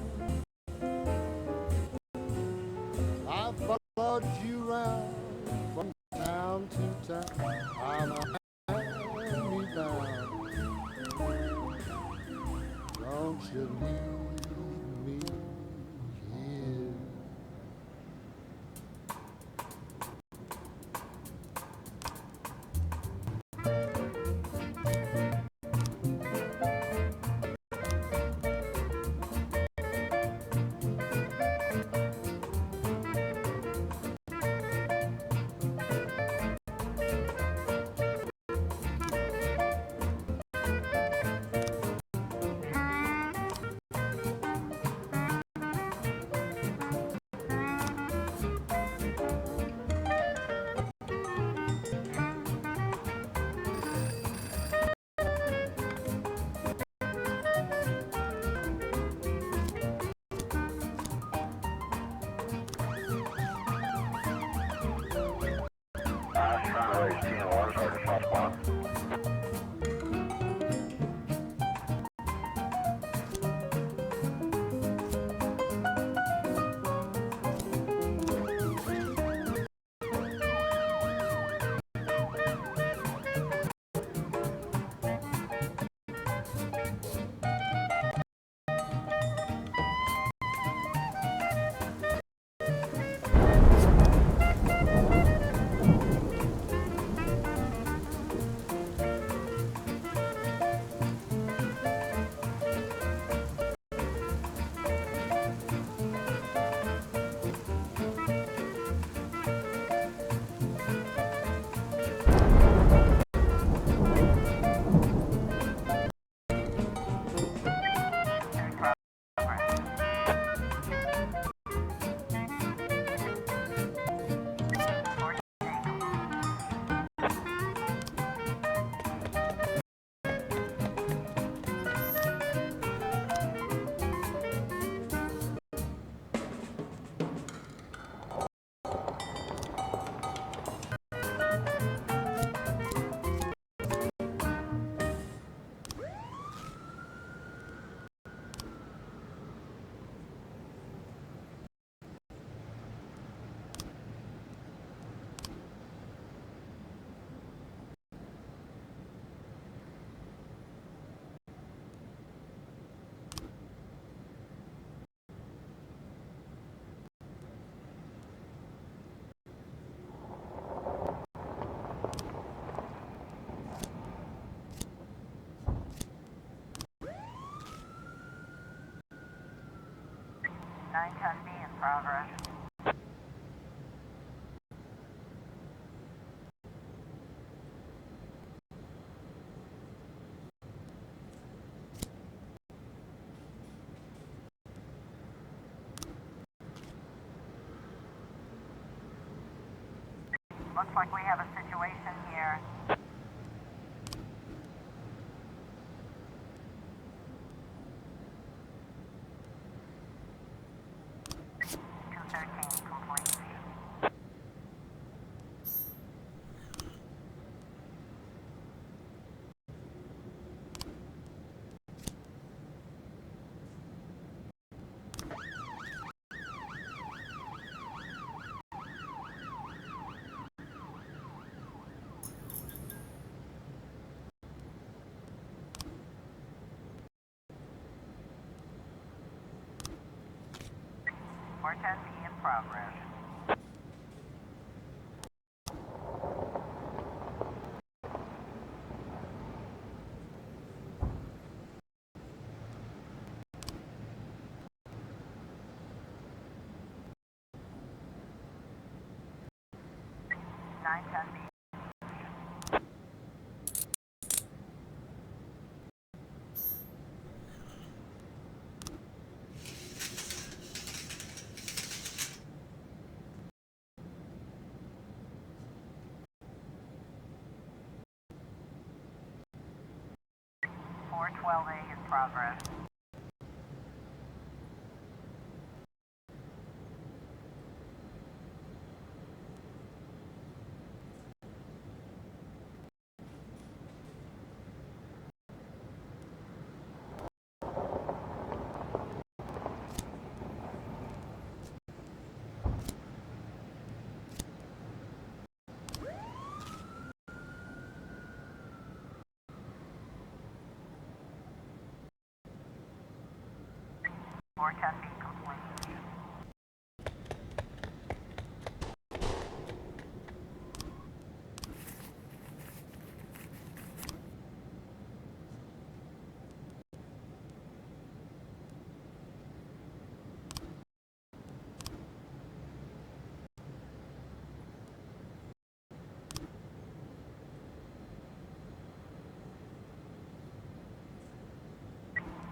I followed you round from town to town. I'm Alabama bound. Don't you leave me here. 910B in progress. Looks like we have a situation here. Complete. 410B in progress. Nine ten B. Four 12A in progress. Four 10B complete.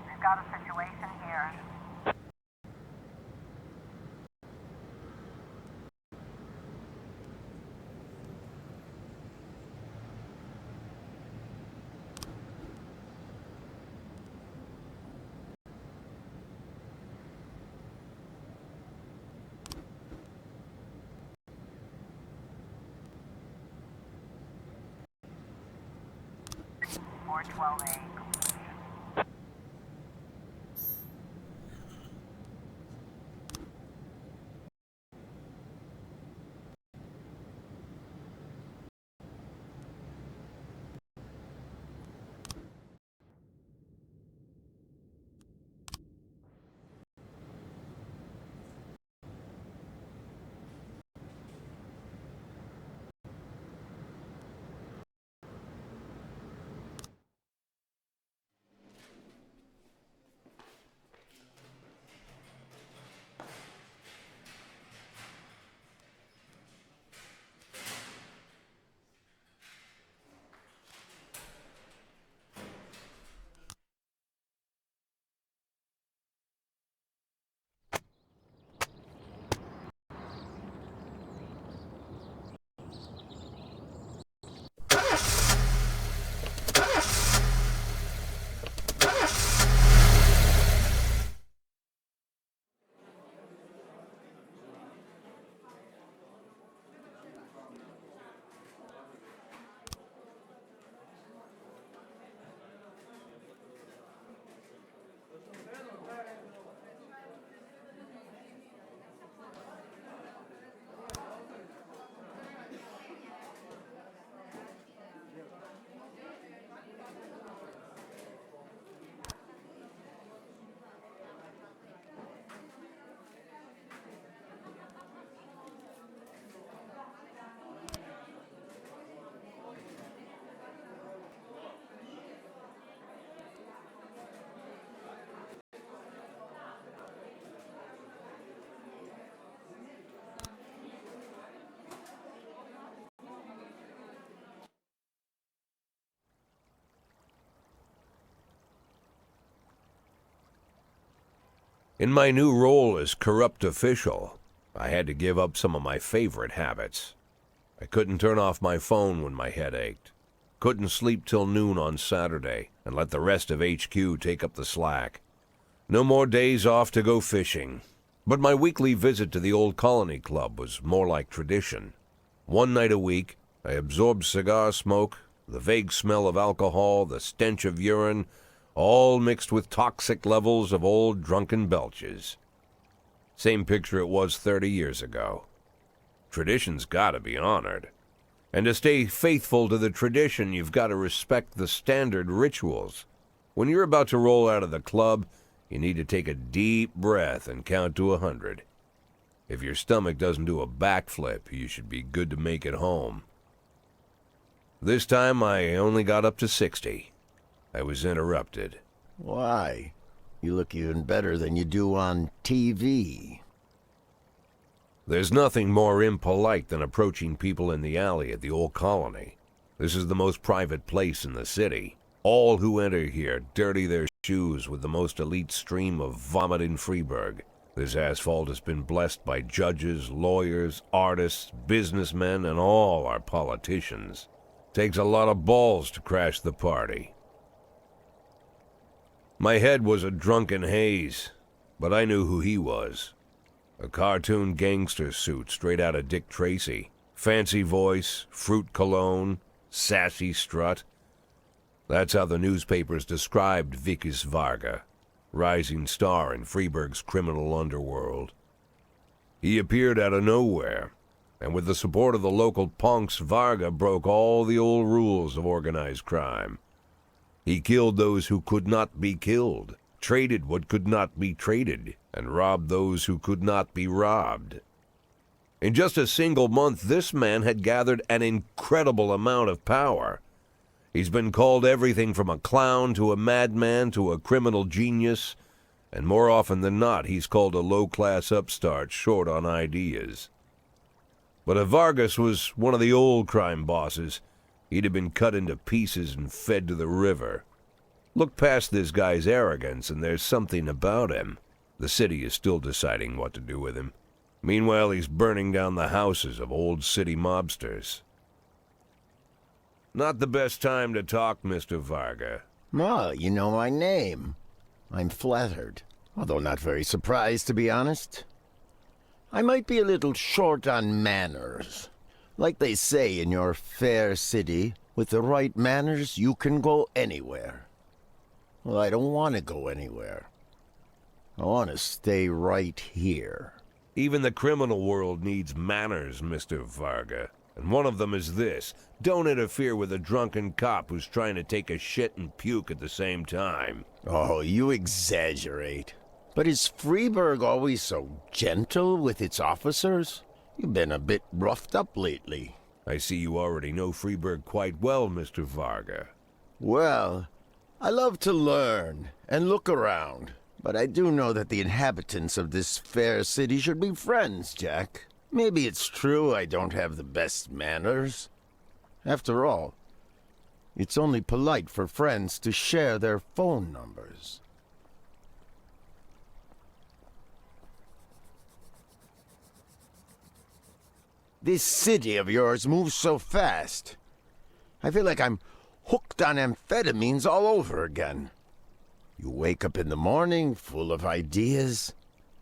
We've got a situation here. Four 12A. In my new role as corrupt official, I had to give up some of my favorite habits. I couldn't turn off my phone when my head ached. Couldn't sleep till noon on Saturday and let the rest of HQ take up the slack. No more days off to go fishing. But my weekly visit to the old Colony Club was more like tradition. One night a week, I absorbed cigar smoke, the vague smell of alcohol, the stench of urine, all mixed with toxic levels of old drunken belches. Same picture it was 30 years ago. Tradition's gotta be honored. And to stay faithful to the tradition, you've got to respect the standard rituals. When you're about to roll out of the club, you need to take a deep breath and count to 100. If your stomach doesn't do a backflip, you should be good to make it home. This time I only got up to 60. I was interrupted. Why? You look even better than you do on TV. There's nothing more impolite than approaching people in the alley at the old Colony. This is the most private place in the city. All who enter here dirty their shoes with the most elite stream of vomit in Freeburg. This asphalt has been blessed by judges, lawyers, artists, businessmen, and all our politicians. Takes a lot of balls to crash the party. My head was a drunken haze, but I knew who he was. A cartoon gangster suit straight out of Dick Tracy. Fancy voice, fruit cologne, sassy strut. That's how the newspapers described Vikas Varga, rising star in Freeburg's criminal underworld. He appeared out of nowhere, and with the support of the local punks, Varga broke all the old rules of organized crime. He killed those who could not be killed, traded what could not be traded, and robbed those who could not be robbed. In just a single month, this man had gathered an incredible amount of power. He's been called everything from a clown to a madman to a criminal genius, and more often than not, he's called a low-class upstart short on ideas. But if Vargas was one of the old crime bosses, he'd have been cut into pieces and fed to the river. Look past this guy's arrogance, and there's something about him. The city is still deciding what to do with him. Meanwhile, he's burning down the houses of old city mobsters. Not the best time to talk, Mr. Varga. Well, you know my name. I'm flattered, although not very surprised, to be honest. I might be a little short on manners. Like they say in your fair city, with the right manners, you can go anywhere. Well, I don't want to go anywhere. I want to stay right here. Even the criminal world needs manners, Mr. Varga. And one of them is this: don't interfere with a drunken cop who's trying to take a shit and puke at the same time. Oh, you exaggerate. But is Freeburg always so gentle with its officers? You've been a bit roughed up lately. I see you already know Freeburg quite well, Mr. Varga. Well, I love to learn and look around, but I do know that the inhabitants of this fair city should be friends, Jack. Maybe it's true I don't have the best manners. After all, it's only polite for friends to share their phone numbers. This city of yours moves so fast. I feel like I'm hooked on amphetamines all over again. You wake up in the morning full of ideas,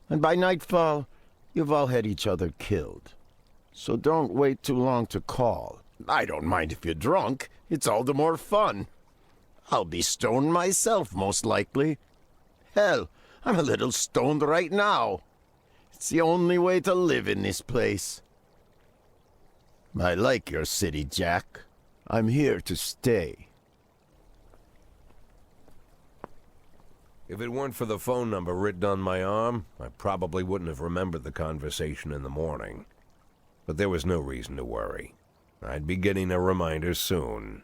and by nightfall, you've all had each other killed. So don't wait too long to call. I don't mind if you're drunk. It's all the more fun. I'll be stoned myself, most likely. Hell, I'm a little stoned right now. It's the only way to live in this place. I like your city, Jack. I'm here to stay. If it weren't for the phone number written on my arm, I probably wouldn't have remembered the conversation in the morning. But there was no reason to worry. I'd be getting a reminder soon.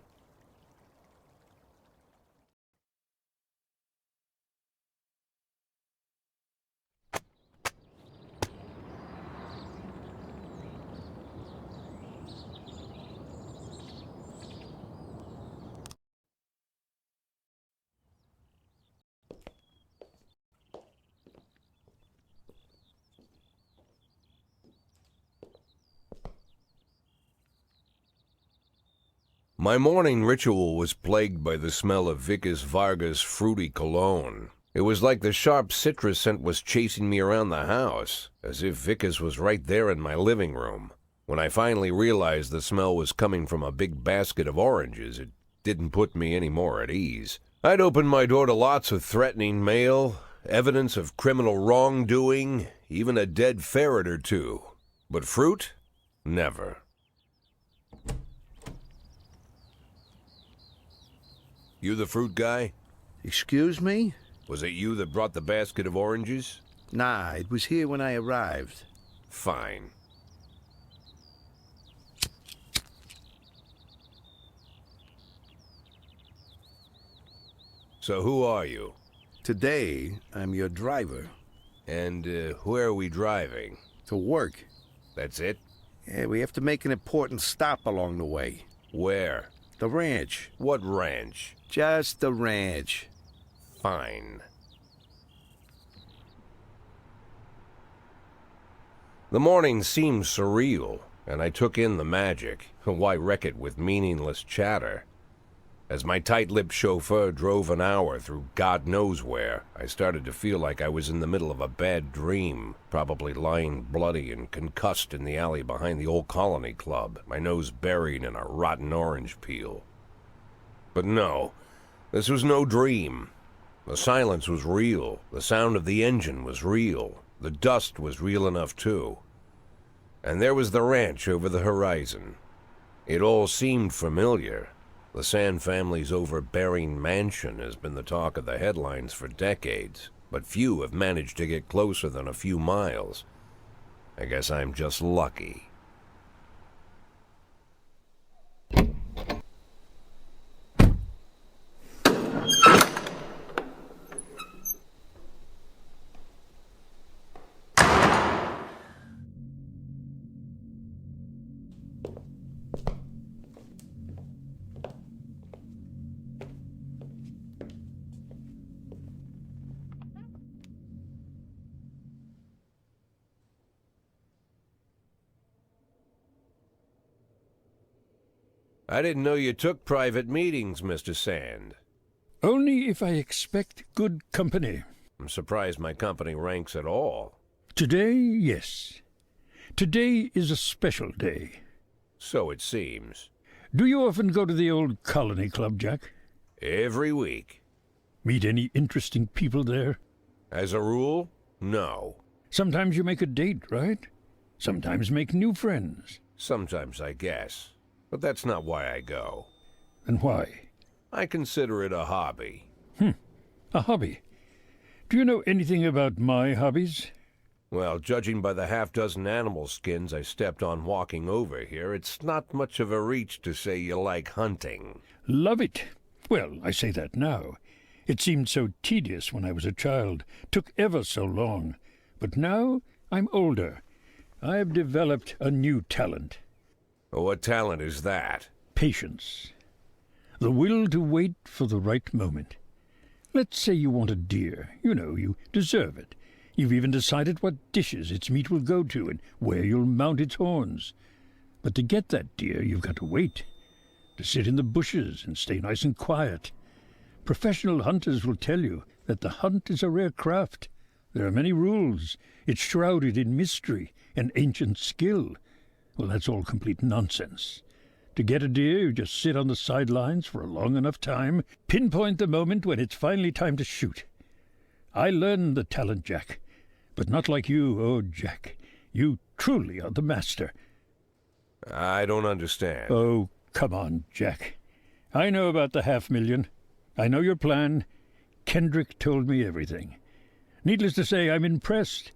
My morning ritual was plagued by the smell of Vicus Vargas' fruity cologne. It was like the sharp citrus scent was chasing me around the house, as if Vicus was right there in my living room. When I finally realized the smell was coming from a big basket of oranges, it didn't put me any more at ease. I'd opened my door to lots of threatening mail, evidence of criminal wrongdoing, even a dead ferret or two. But fruit? Never. You the fruit guy? Excuse me? Was it you that brought the basket of oranges? Nah, it was here when I arrived. Fine. So who are you? Today, I'm your driver. And where are we driving? To work. That's it? Yeah, we have to make an important stop along the way. Where? The ranch. What ranch? Just the ranch. Fine. The morning seemed surreal, and I took in the magic. Why wreck it with meaningless chatter? As my tight-lipped chauffeur drove an hour through God knows where, I started to feel like I was in the middle of a bad dream, probably lying bloody and concussed in the alley behind the old Colony Club, my nose buried in a rotten orange peel. But no, this was no dream. The silence was real, the sound of the engine was real, the dust was real enough too. And there was the ranch over the horizon. It all seemed familiar. The Sand family's overbearing mansion has been the talk of the headlines for decades, but few have managed to get closer than a few miles. I guess I'm just lucky. I didn't know you took private meetings, Mr. Sand. Only if I expect good company. I'm surprised my company ranks at all. Today, yes. Today is a special day. So it seems. Do you often go to the old Colony Club, Jack? Every week. Meet any interesting people there? As a rule, no. Sometimes you make a date, right? Sometimes make new friends. Sometimes, I guess. But that's not why I go. And why? I consider it a hobby. A hobby. Do you know anything about my hobbies? Well, judging by the half-dozen animal skins I stepped on walking over here, it's not much of a reach to say you like hunting. Love it. Well, I say that now. It seemed so tedious when I was a child. Took ever so long. But now I'm older. I've developed a new talent. What talent is that? Patience. The will to wait for the right moment. Let's say you want a deer. You know, you deserve it. You've even decided what dishes its meat will go to and where you'll mount its horns. But to get that deer, you've got to wait. To sit in the bushes and stay nice and quiet. Professional hunters will tell you that the hunt is a rare craft. There are many rules. It's shrouded in mystery and ancient skill. Well, that's all complete nonsense. To get a deer, you just sit on the sidelines for a long enough time, pinpoint the moment when it's finally time to shoot. I learned the talent, Jack, but not like you, oh, Jack. You truly are the master. I don't understand. Oh, come on, Jack. I know about the $500,000. I know your plan. Kendrick told me everything. Needless to say, I'm impressed.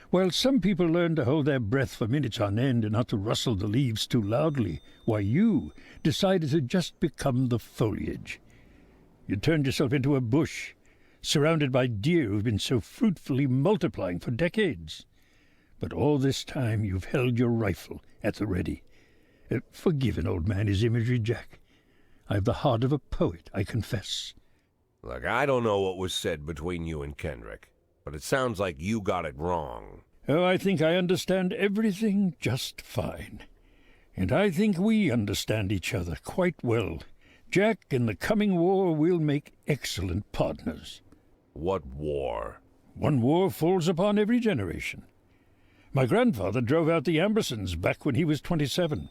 While some people learn to hold their breath for minutes on end and not to rustle the leaves too loudly, why you decided to just become the foliage. You turned yourself into a bush, surrounded by deer who've been so fruitfully multiplying for decades. But all this time you've held your rifle at the ready. Forgive an old man his imagery, Jack. I've the heart of a poet, I confess. Look, I don't know what was said between you and Kendrick, but it sounds like you got it wrong. Oh, I think I understand everything just fine. And I think we understand each other quite well. Jack, in the coming war, we'll make excellent partners. What war? One war falls upon every generation. My grandfather drove out the Ambersons back when he was 27.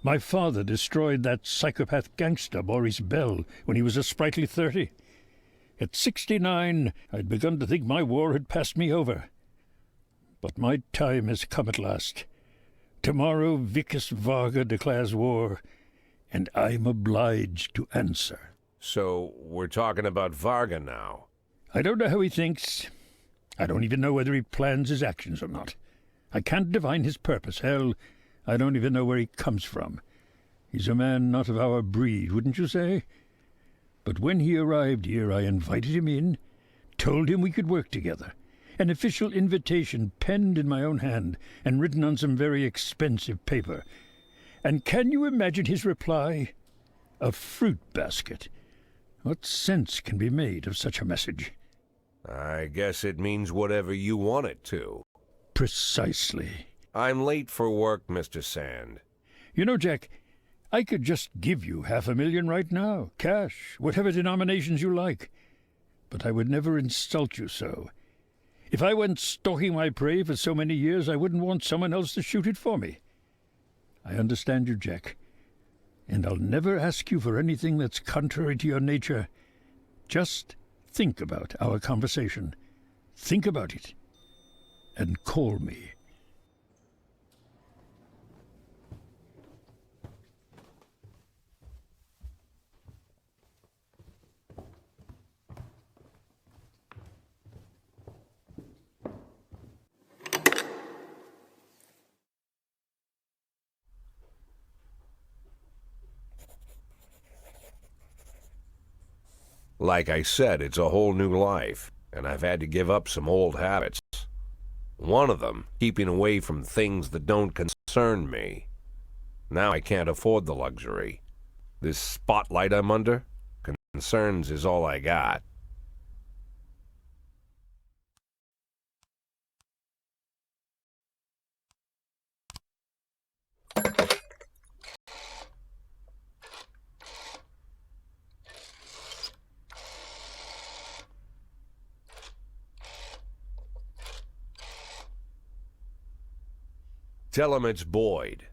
My father destroyed that psychopath gangster Maurice Bell when he was a sprightly 30. At 69, I'd begun to think my war had passed me over. But my time has come at last. Tomorrow Vickers Varga declares war, and I'm obliged to answer. So we're talking about Varga now. I don't know how he thinks. I don't even know whether he plans his actions or not. I can't divine his purpose. Hell, I don't even know where he comes from. He's a man not of our breed, wouldn't you say? But when he arrived here, I invited him in, told him we could work together. An official invitation penned in my own hand and written on some very expensive paper. And can you imagine his reply? A fruit basket. What sense can be made of such a message? I guess it means whatever you want it to. Precisely. I'm late for work, Mr. Sand. You know, Jack, I could just give you $500,000 right now, cash, whatever denominations you like. But I would never insult you so. If I went stalking my prey for so many years, I wouldn't want someone else to shoot it for me. I understand you, Jack, and I'll never ask you for anything that's contrary to your nature. Just think about our conversation. Think about it, and call me. Like I said, it's a whole new life, and I've had to give up some old habits. One of them, keeping away from things that don't concern me. Now I can't afford the luxury. This spotlight I'm under, concerns is all I got. Tell him it's Boyd.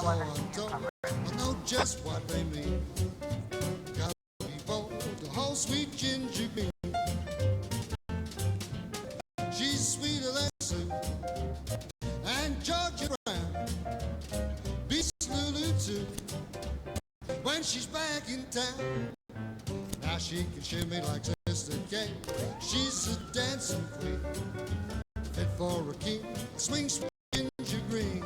so untold. I know just what they mean. Gotta be bold, the whole sweet ginger bean. She's sweeter than Sue and Georgia Brown. Beats Lulu too. When she's back in town. Now she can shimmy like Sister Kate. She's a dancing queen, fit for a king, a swing ginger green.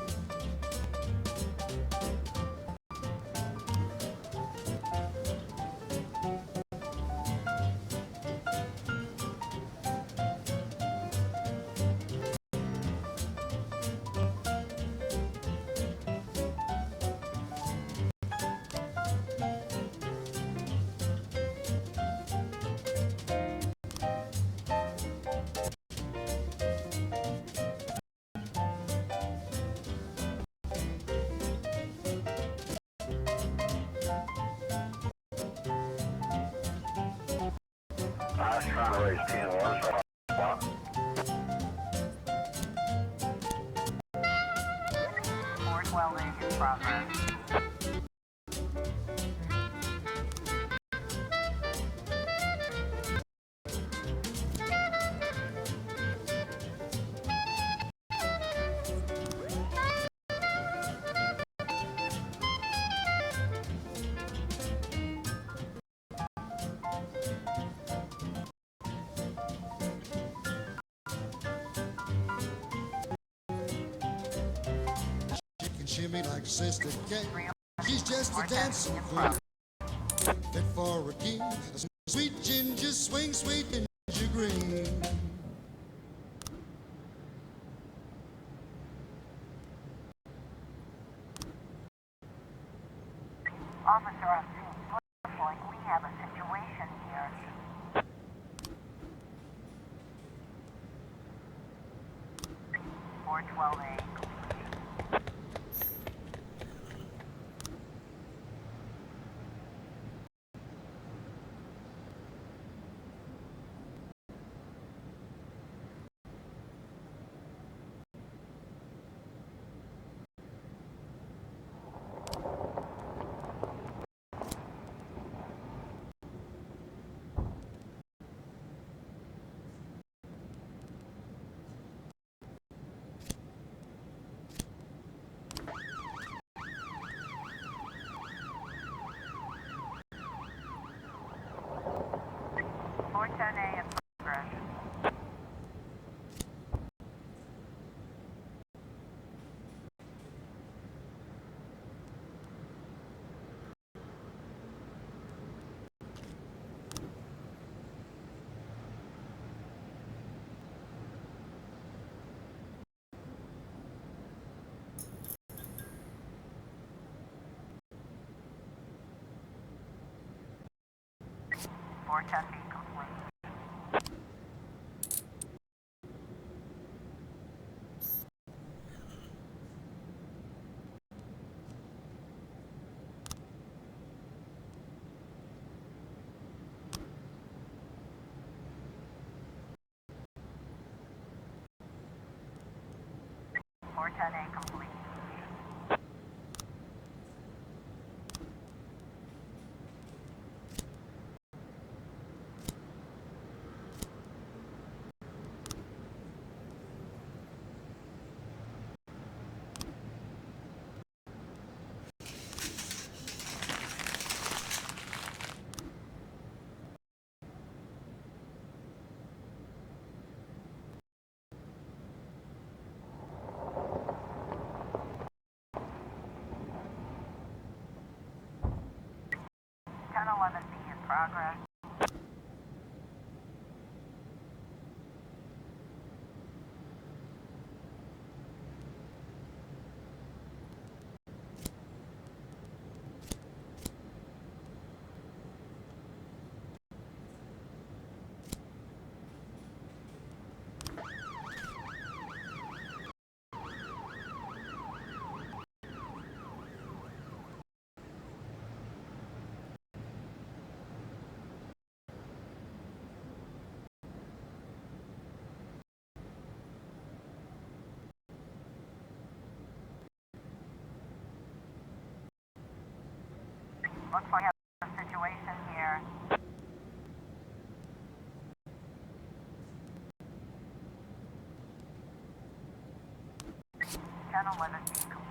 I was trying to raise 10-1, so I... 412 in progress. She can shimmy like Sister Kate. She's just a dancing queen, fit for a king, a sweet ginger swing, sweet ginger green. Officer on scene. Looks like we have a situation here. 412A. A in progress. Four ten B complete. Four ten A complete. Ten 11 B in progress. Looks like we have a situation here. Ten 11 B complete.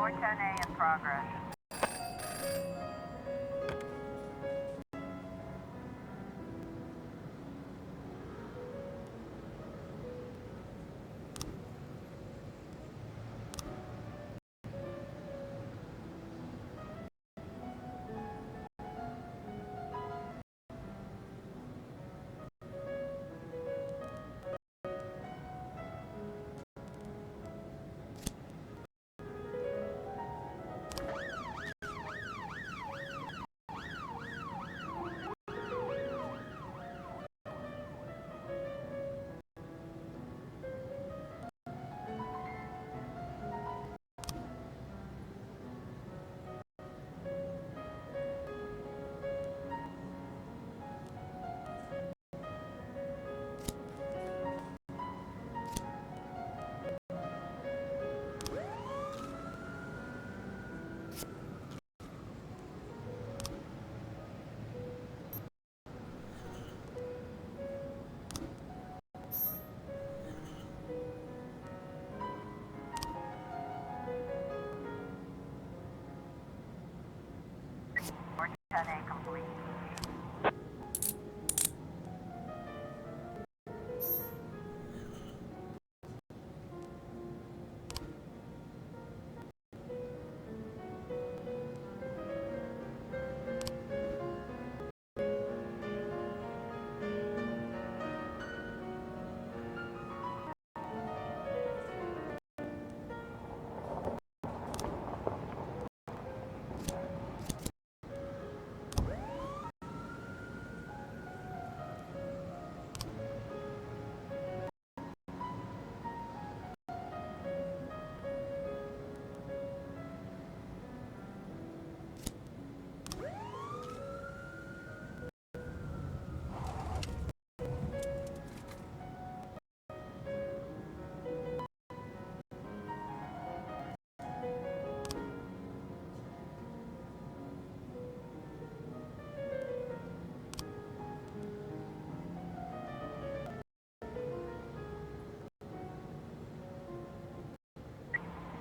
410A in progress. Complete.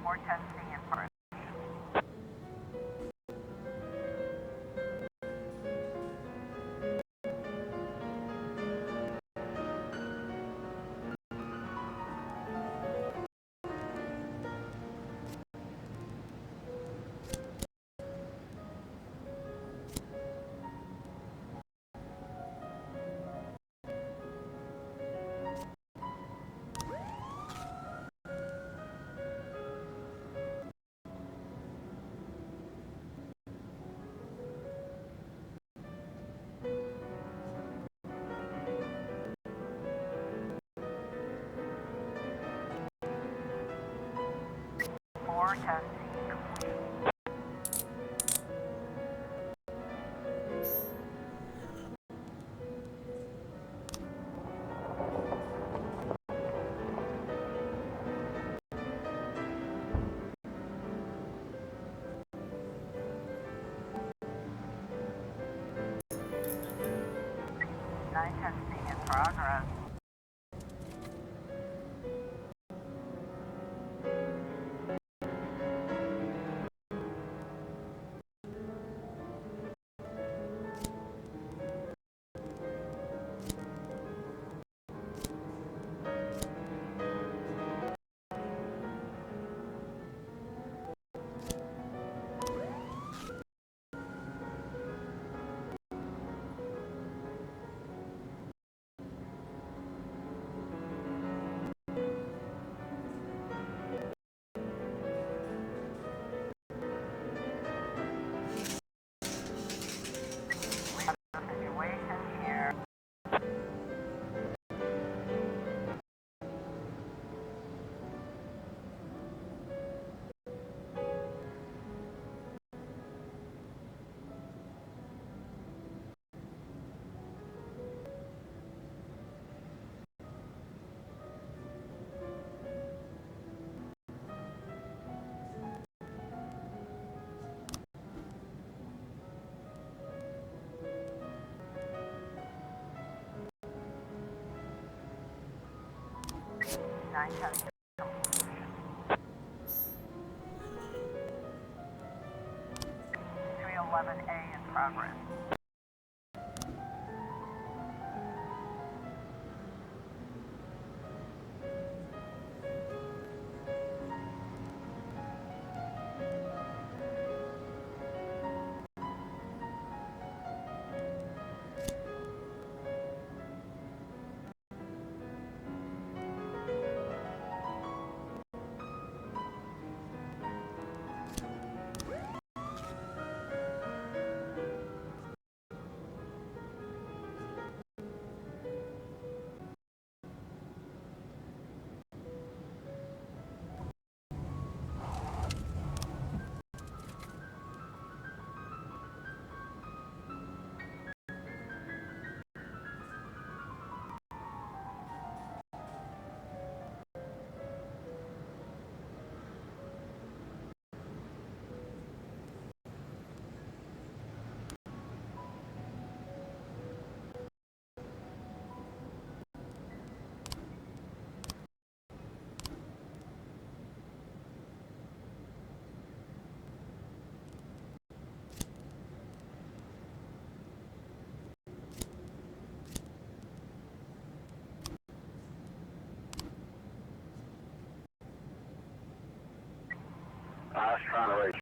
More testing in progress. More testing complete. Night testing in progress. Situation here. Night testing. 11A in progress. I was trying to raise